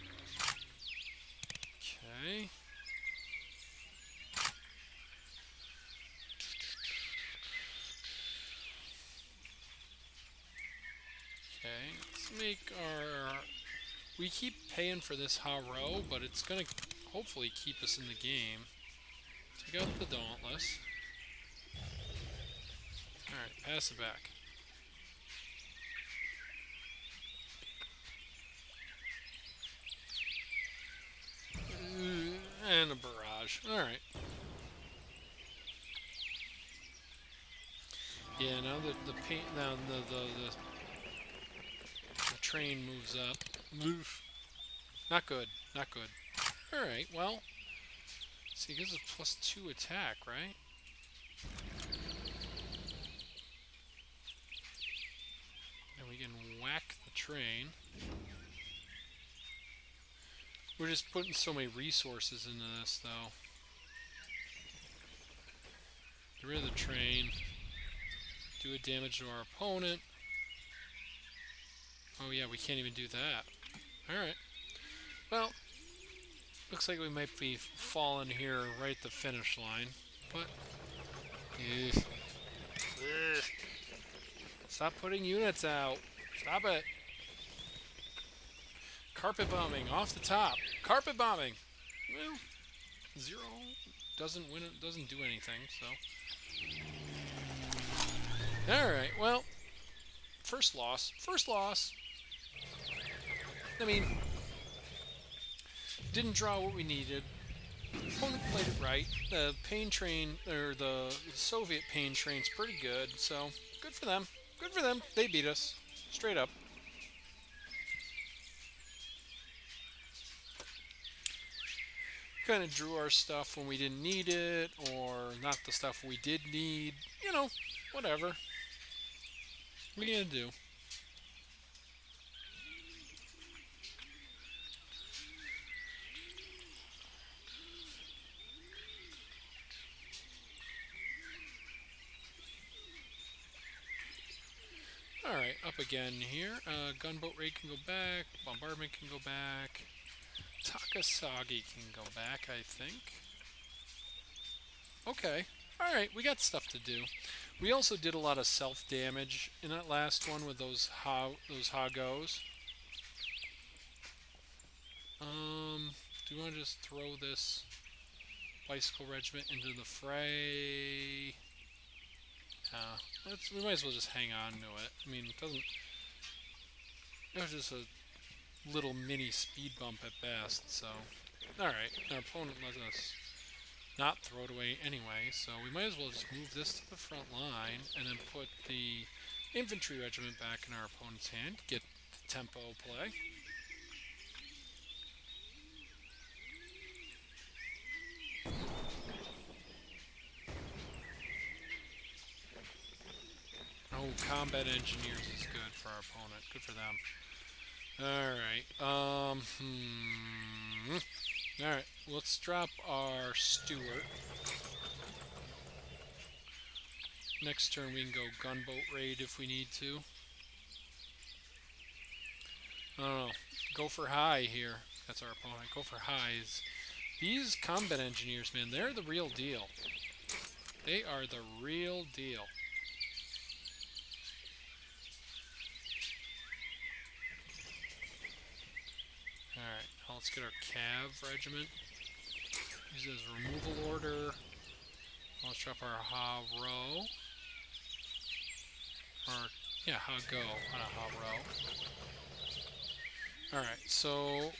Okay. Okay, let's make our... We keep paying for this ha-row, but it's going to hopefully keep us in the game. Take out the Dauntless. Alright, pass it back. And a barrage. Alright. Yeah, now the paint... Now the train moves up. Oof. Not good. Not good. Alright, well. See, it gives us +2 attack, right? And we can whack the train. We're just putting so many resources into this, though. Get rid of the train. Do a damage to our opponent. Oh yeah, we can't even do that. Alright. Well, looks like we might be falling here right at the finish line. But... Stop putting units out. Stop it. Carpet bombing off the top. Carpet bombing. Well, 0 doesn't win. It doesn't do anything. So. All right. Well, first loss. First loss. I mean, didn't draw what we needed. Opponent played it right. The pain train, or the Soviet pain train's pretty good, so good for them. Good for them. They beat us. Straight up. Kind of drew our stuff when we didn't need it, or not the stuff we did need. You know, whatever. What are you gonna do? Alright, up again here. Gunboat raid can go back. Bombardment can go back. Takasagi can go back, I think. Okay. Alright, we got stuff to do. We also did a lot of self-damage in that last one with those Hagos. Do we want to just throw this bicycle regiment into the fray? We might as well just hang on to it. I mean, it doesn't... It was just a little mini speed bump at best, so... Alright, our opponent let us not throw it away anyway, so we might as well just move this to the front line, and then put the infantry regiment back in our opponent's hand, get the tempo play. Oh, combat engineers is good for our opponent. Good for them. Alright. Alright, let's drop our Stewart. Next turn we can go gunboat raid if we need to. I don't know. Go for high here. That's our opponent. Go for highs. These combat engineers, man, they're the real deal. They are the real deal. Alright, now let's get our Cav regiment. Use it as a removal order. Let's drop our Ha-Ro. Or, yeah, Ha-Go, not a Ha-Ro. Alright, so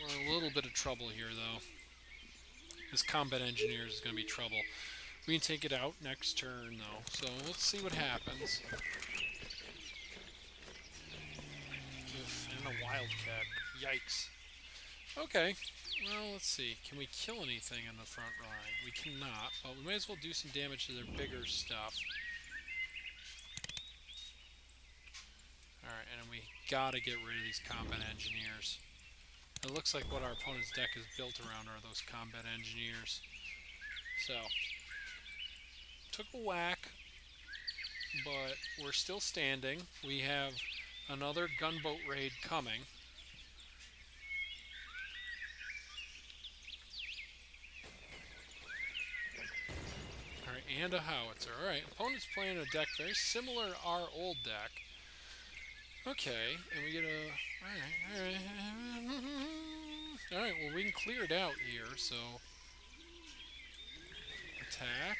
we're in a little bit of trouble here, though. This combat engineer is going to be trouble. We can take it out next turn, though. So let's see what happens. And a wildcat. Yikes. Okay. Well, let's see. Can we kill anything in the front line? We cannot, but we might as well do some damage to their bigger stuff. Alright, and we gotta get rid of these combat engineers. It looks like what our opponent's deck is built around are those combat engineers. So, took a whack, but we're still standing. We have another gunboat raid coming. Alright, and a howitzer. Alright, opponent's playing a deck very similar to our old deck. Okay, and we get a... Alright. Alright, well we can clear it out here, so... Attack.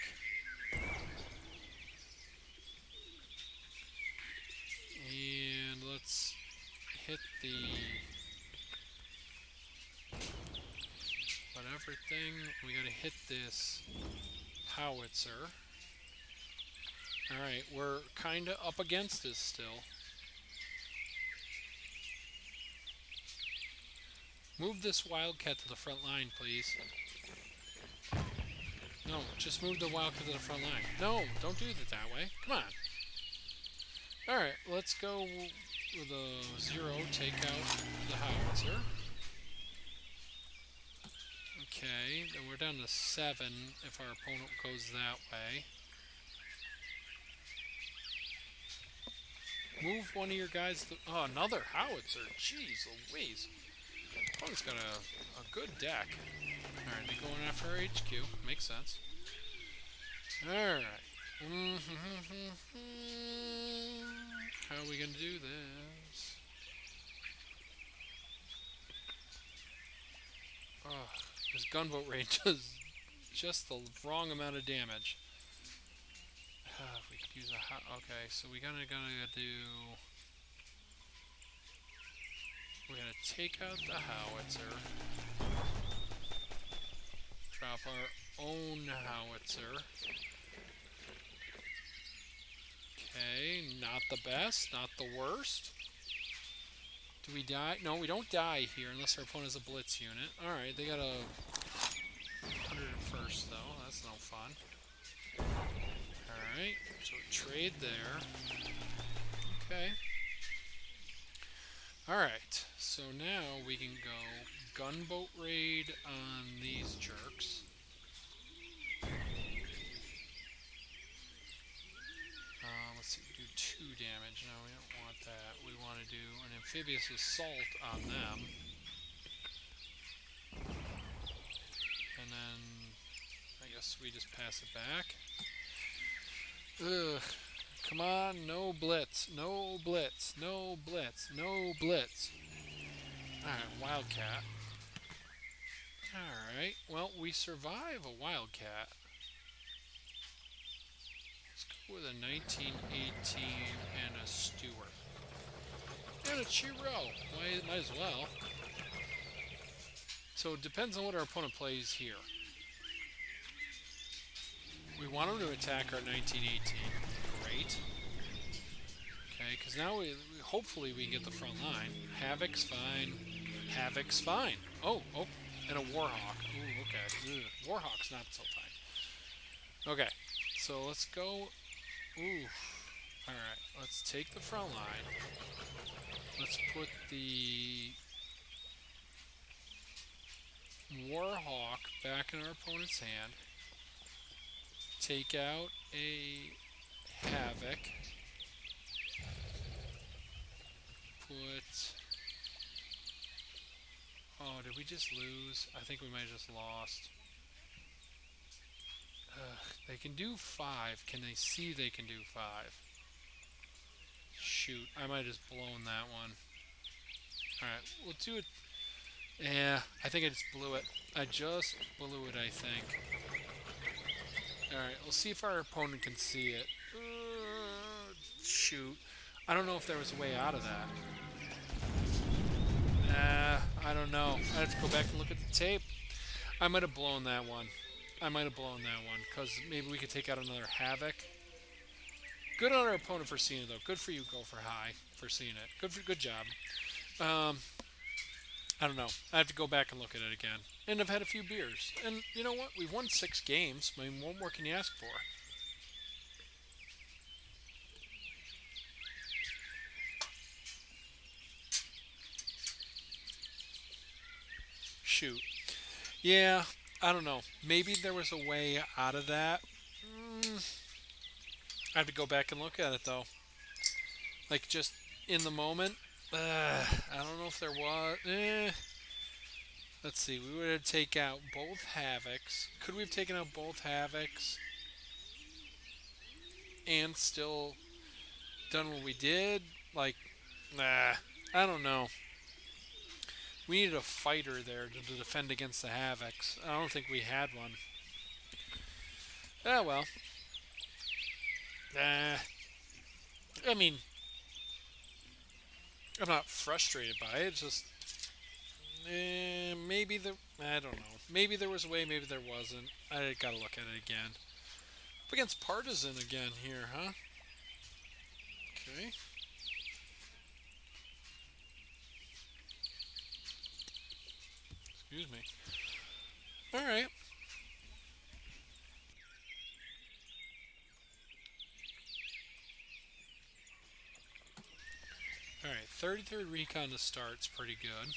And let's hit the... whatever thing. We gotta hit this howitzer. Alright, we're kinda up against this still. Move this wildcat to the front line, please. No, just move the wildcat to the front line. No, don't do it that way. Come on. Alright, let's go with a 0, take out the howitzer. Okay, then we're down to 7 if our opponent goes that way. Move one of your guys to... Oh, another howitzer. Jeez Louise. Opponent's got a good deck. Alright, they're going after our HQ. Makes sense. Alright. How are we going to do this? Oh, this gunboat raid does just the wrong amount of damage. If we could use a... Okay, so we're gonna do... We're gonna take out the howitzer. Drop our own howitzer. Okay, not the best, not the worst. Do we die? No, we don't die here unless our opponent has a blitz unit. Alright, they got a 101st though. That's no fun. Alright, so trade there. Okay. Alright, so now we can go gunboat raid on these jerks. Let's see, do 2 damage. No, we don't want that. We want to do an amphibious assault on them. And then I guess we just pass it back. Ugh. Come on, no blitz, no blitz, no blitz, no blitz. Alright, wildcat. Alright, well, we survive a wildcat. Let's go with a 1918 and a Stewart. And a Chiro. Might as well. So it depends on what our opponent plays here. We want him to attack our 1918. Great. Okay, because now hopefully we can get the front line. Havoc's fine. Havoc's fine. Oh, and a Warhawk. Ooh, okay. Ugh. Warhawk's not so fine. Okay, so let's go. Ooh. Alright, let's take the front line. Let's put the Warhawk back in our opponent's hand. Take out a Havoc. Put... Oh, did we just lose? I think we might have just lost. They can do 5. Can they see they can do 5? Shoot, I might have just blown that one. Alright, we'll do it. Yeah, I think I just blew it. I just blew it, I think. Alright, we'll see if our opponent can see it. Shoot. I don't know if there was a way out of that. I don't know. I have to go back and look at the tape. I might have blown that one. Because maybe we could take out another Havoc. Good on our opponent for seeing it, though. Good for you, Go for High, for seeing it. Good job. I don't know. I have to go back and look at it again. And I've had a few beers. And you know what? We've won 6 games. I mean, what more can you ask for? Shoot. Yeah, I don't know. Maybe there was a way out of that. I have to go back and look at it, though. Like, just in the moment. I don't know if there was... Let's see. We would have taken out both Havocs. Could we have taken out both Havocs and still done what we did? Like, I don't know. We needed a fighter there to defend against the Havocs. I don't think we had one. Well. I mean, I'm not frustrated by it. It's just maybe I don't know. Maybe there was a way. Maybe there wasn't. I gotta look at it again. Up against Partisan again here, huh? Okay. Excuse me. All right. All right. 33rd recon to start's pretty good.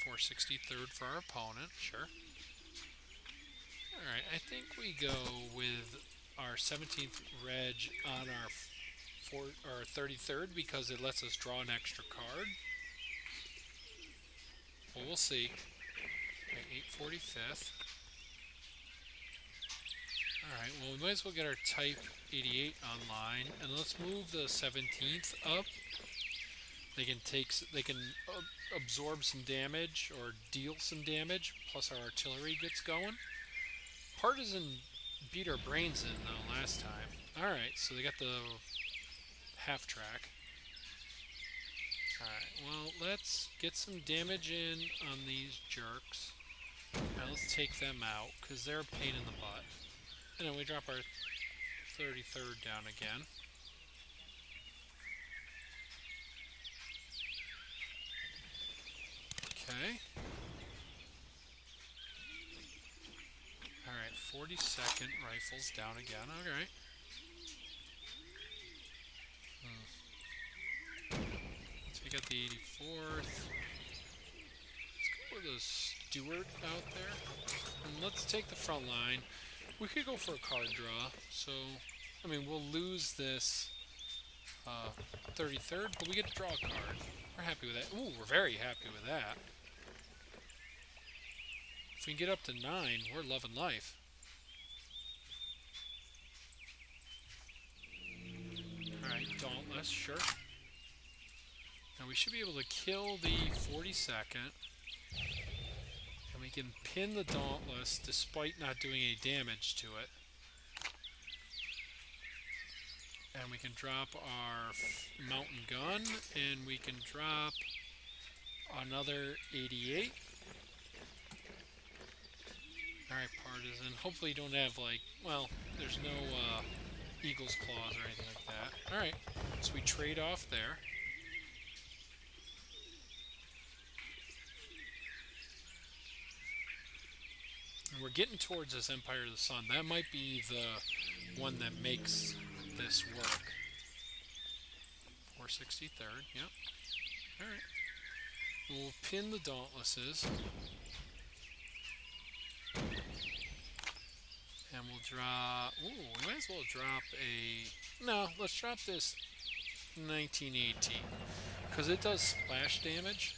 463rd for our opponent. Sure. All right. I think we go with our 17th reg on our 33rd because it lets us draw an extra card. Well, we'll see. Okay, 845th. Alright, well, we might as well get our Type 88 online, and let's move the 17th up. They can absorb some damage or deal some damage, plus our artillery gets going. Partisan beat our brains in though last time. Alright, so they got the half track. Alright, well, let's get some damage in on these jerks. Now let's take them out, because they're a pain in the butt. And then we drop our 33rd down again. Okay. Alright, 42nd rifles down again. Alright. Take out the 84th. Let's go with a Stewart out there. And let's take the front line. We could go for a card draw. So, I mean, we'll lose this 33rd, but we get to draw a card. We're happy with that. Ooh, we're very happy with that. If we can get up to 9, we're loving life. Alright, Dauntless, sure. Now we should be able to kill the 42nd. And we can pin the Dauntless despite not doing any damage to it. And we can drop our mountain gun, and we can drop another 88. Alright, Partisan. Hopefully you don't have, like, well, there's no Eagle's Claws or anything like that. Alright, so we trade off there. And we're getting towards this Empire of the Sun. That might be the one that makes this work. 463rd, yep. Alright. We'll pin the Dauntlesses. And we'll drop... Ooh, we might as well drop a... No, let's drop this 1918. Because it does splash damage.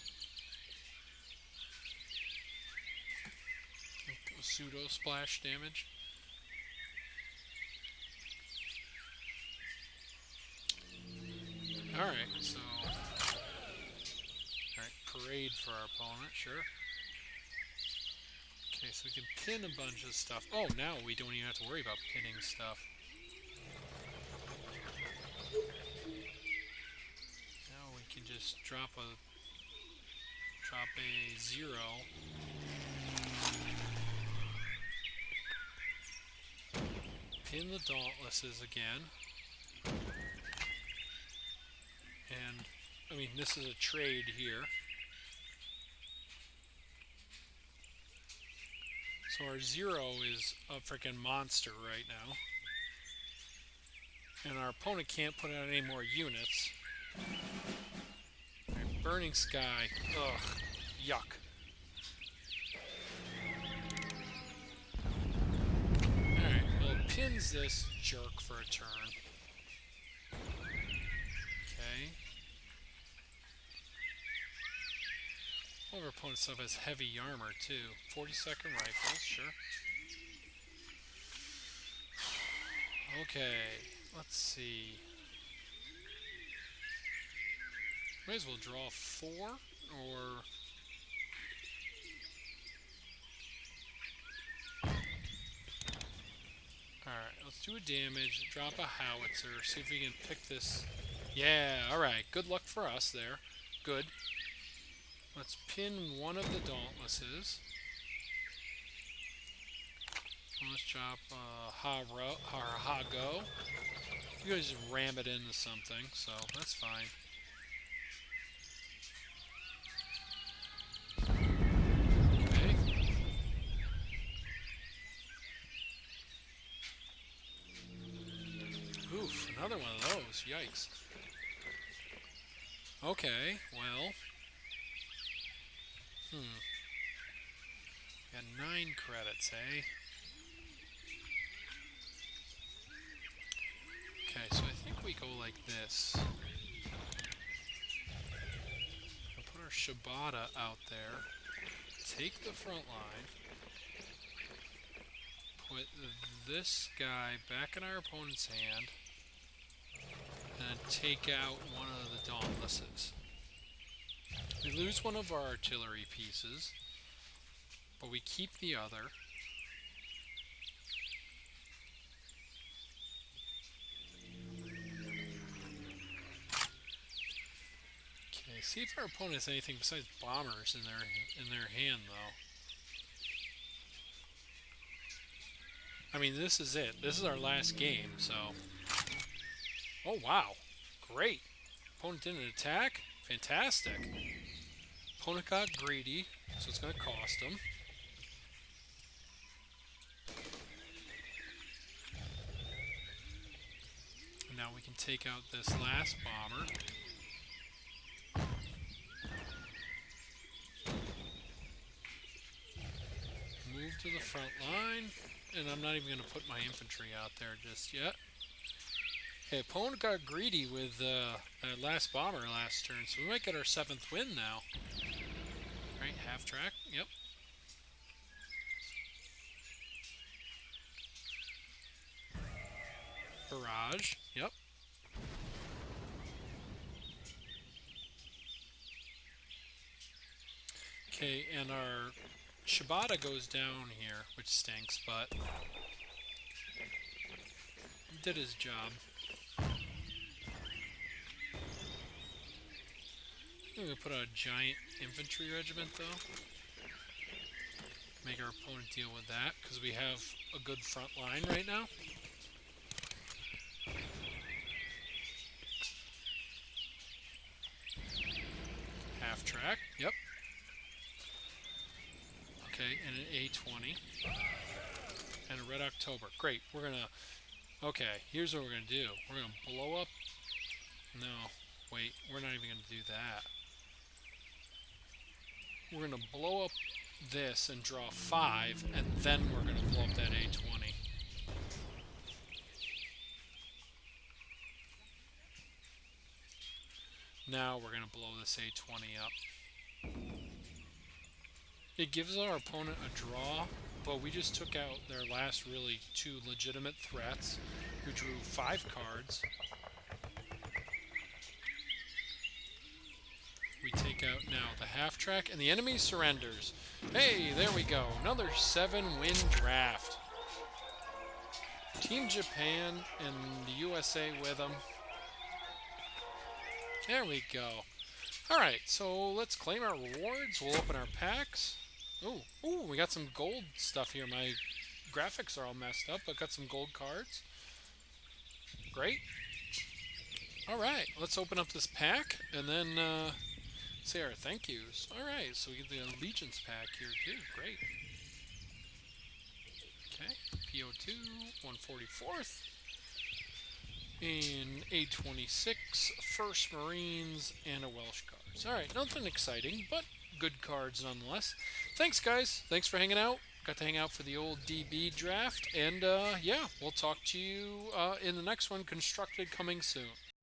Pseudo splash damage. Alright, so... Alright, parade for our opponent, sure. Okay, so we can pin a bunch of stuff. Oh, now we don't even have to worry about pinning stuff. Now we can just drop a 0. Pin the Dauntlesses again. And, I mean, this is a trade here. So our 0 is a freaking monster right now. And our opponent can't put out any more units. Right, Burning Sky. Ugh. Yuck. Alright, well, it pins this jerk for a turn. Okay. All of our opponent's stuff has heavy armor, too. 42nd rifles, sure. Okay, let's see. Might as well draw 4, or... Alright, let's do a damage, drop a howitzer, see if we can pick this. Yeah, alright, good luck for us there. Good. Let's pin one of the Dauntlesses. Let's drop Ha-Go. You guys just ram it into something, so that's fine. Okay. Oof, another one of those. Yikes. Okay, well. Got 9 credits, eh? Okay, so I think we go like this. We'll put our Shibata out there. Take the front line. put this guy back in our opponent's hand and take out one of the Dauntlesses. We lose one of our artillery pieces, but we keep the other. Okay, see if our opponent has anything besides bombers in their hand, though. I mean, this is it. This is our last game, so... Oh, wow. Great. Opponent didn't attack? Fantastic. Opponent got greedy, so it's going to cost him. And now we can take out this last bomber. Move to the front line. And I'm not even going to put my infantry out there just yet. Okay, opponent got greedy with that last bomber last turn, so we might get our 7th win now. Right, half track, yep. Barrage, yep. Okay, and our Shibata goes down here, which stinks, but he did his job. I'm going to put a giant infantry regiment, though. Make our opponent deal with that, because we have a good front line right now. Half track, yep. Okay, and an A-20. And a Red October. Great, we're going to... Okay, here's what we're going to do. We're going to blow up... No, wait, we're not even going to do that. We're going to blow up this and draw 5, and then we're going to blow up that A-20. Now we're going to blow this A-20 up. It gives our opponent a draw, but we just took out their last really 2 legitimate threats. We drew 5 cards. We take out now the half track, and the enemy surrenders. Hey, there we go. Another 7-win draft. Team Japan and the USA with them. There we go. Alright, so let's claim our rewards. We'll open our packs. Ooh, we got some gold stuff here. My graphics are all messed up, but got some gold cards. Great. Alright, let's open up this pack, and then say our thank yous. Alright, so we get the Allegiance pack here too. Great. Okay, PO2, 144th. And A26, 1st Marines, and a Welsh cards. Alright, nothing exciting, but good cards nonetheless. Thanks, guys. Thanks for hanging out. Got to hang out for the old DB draft. And, yeah, we'll talk to you in the next one. Constructed coming soon.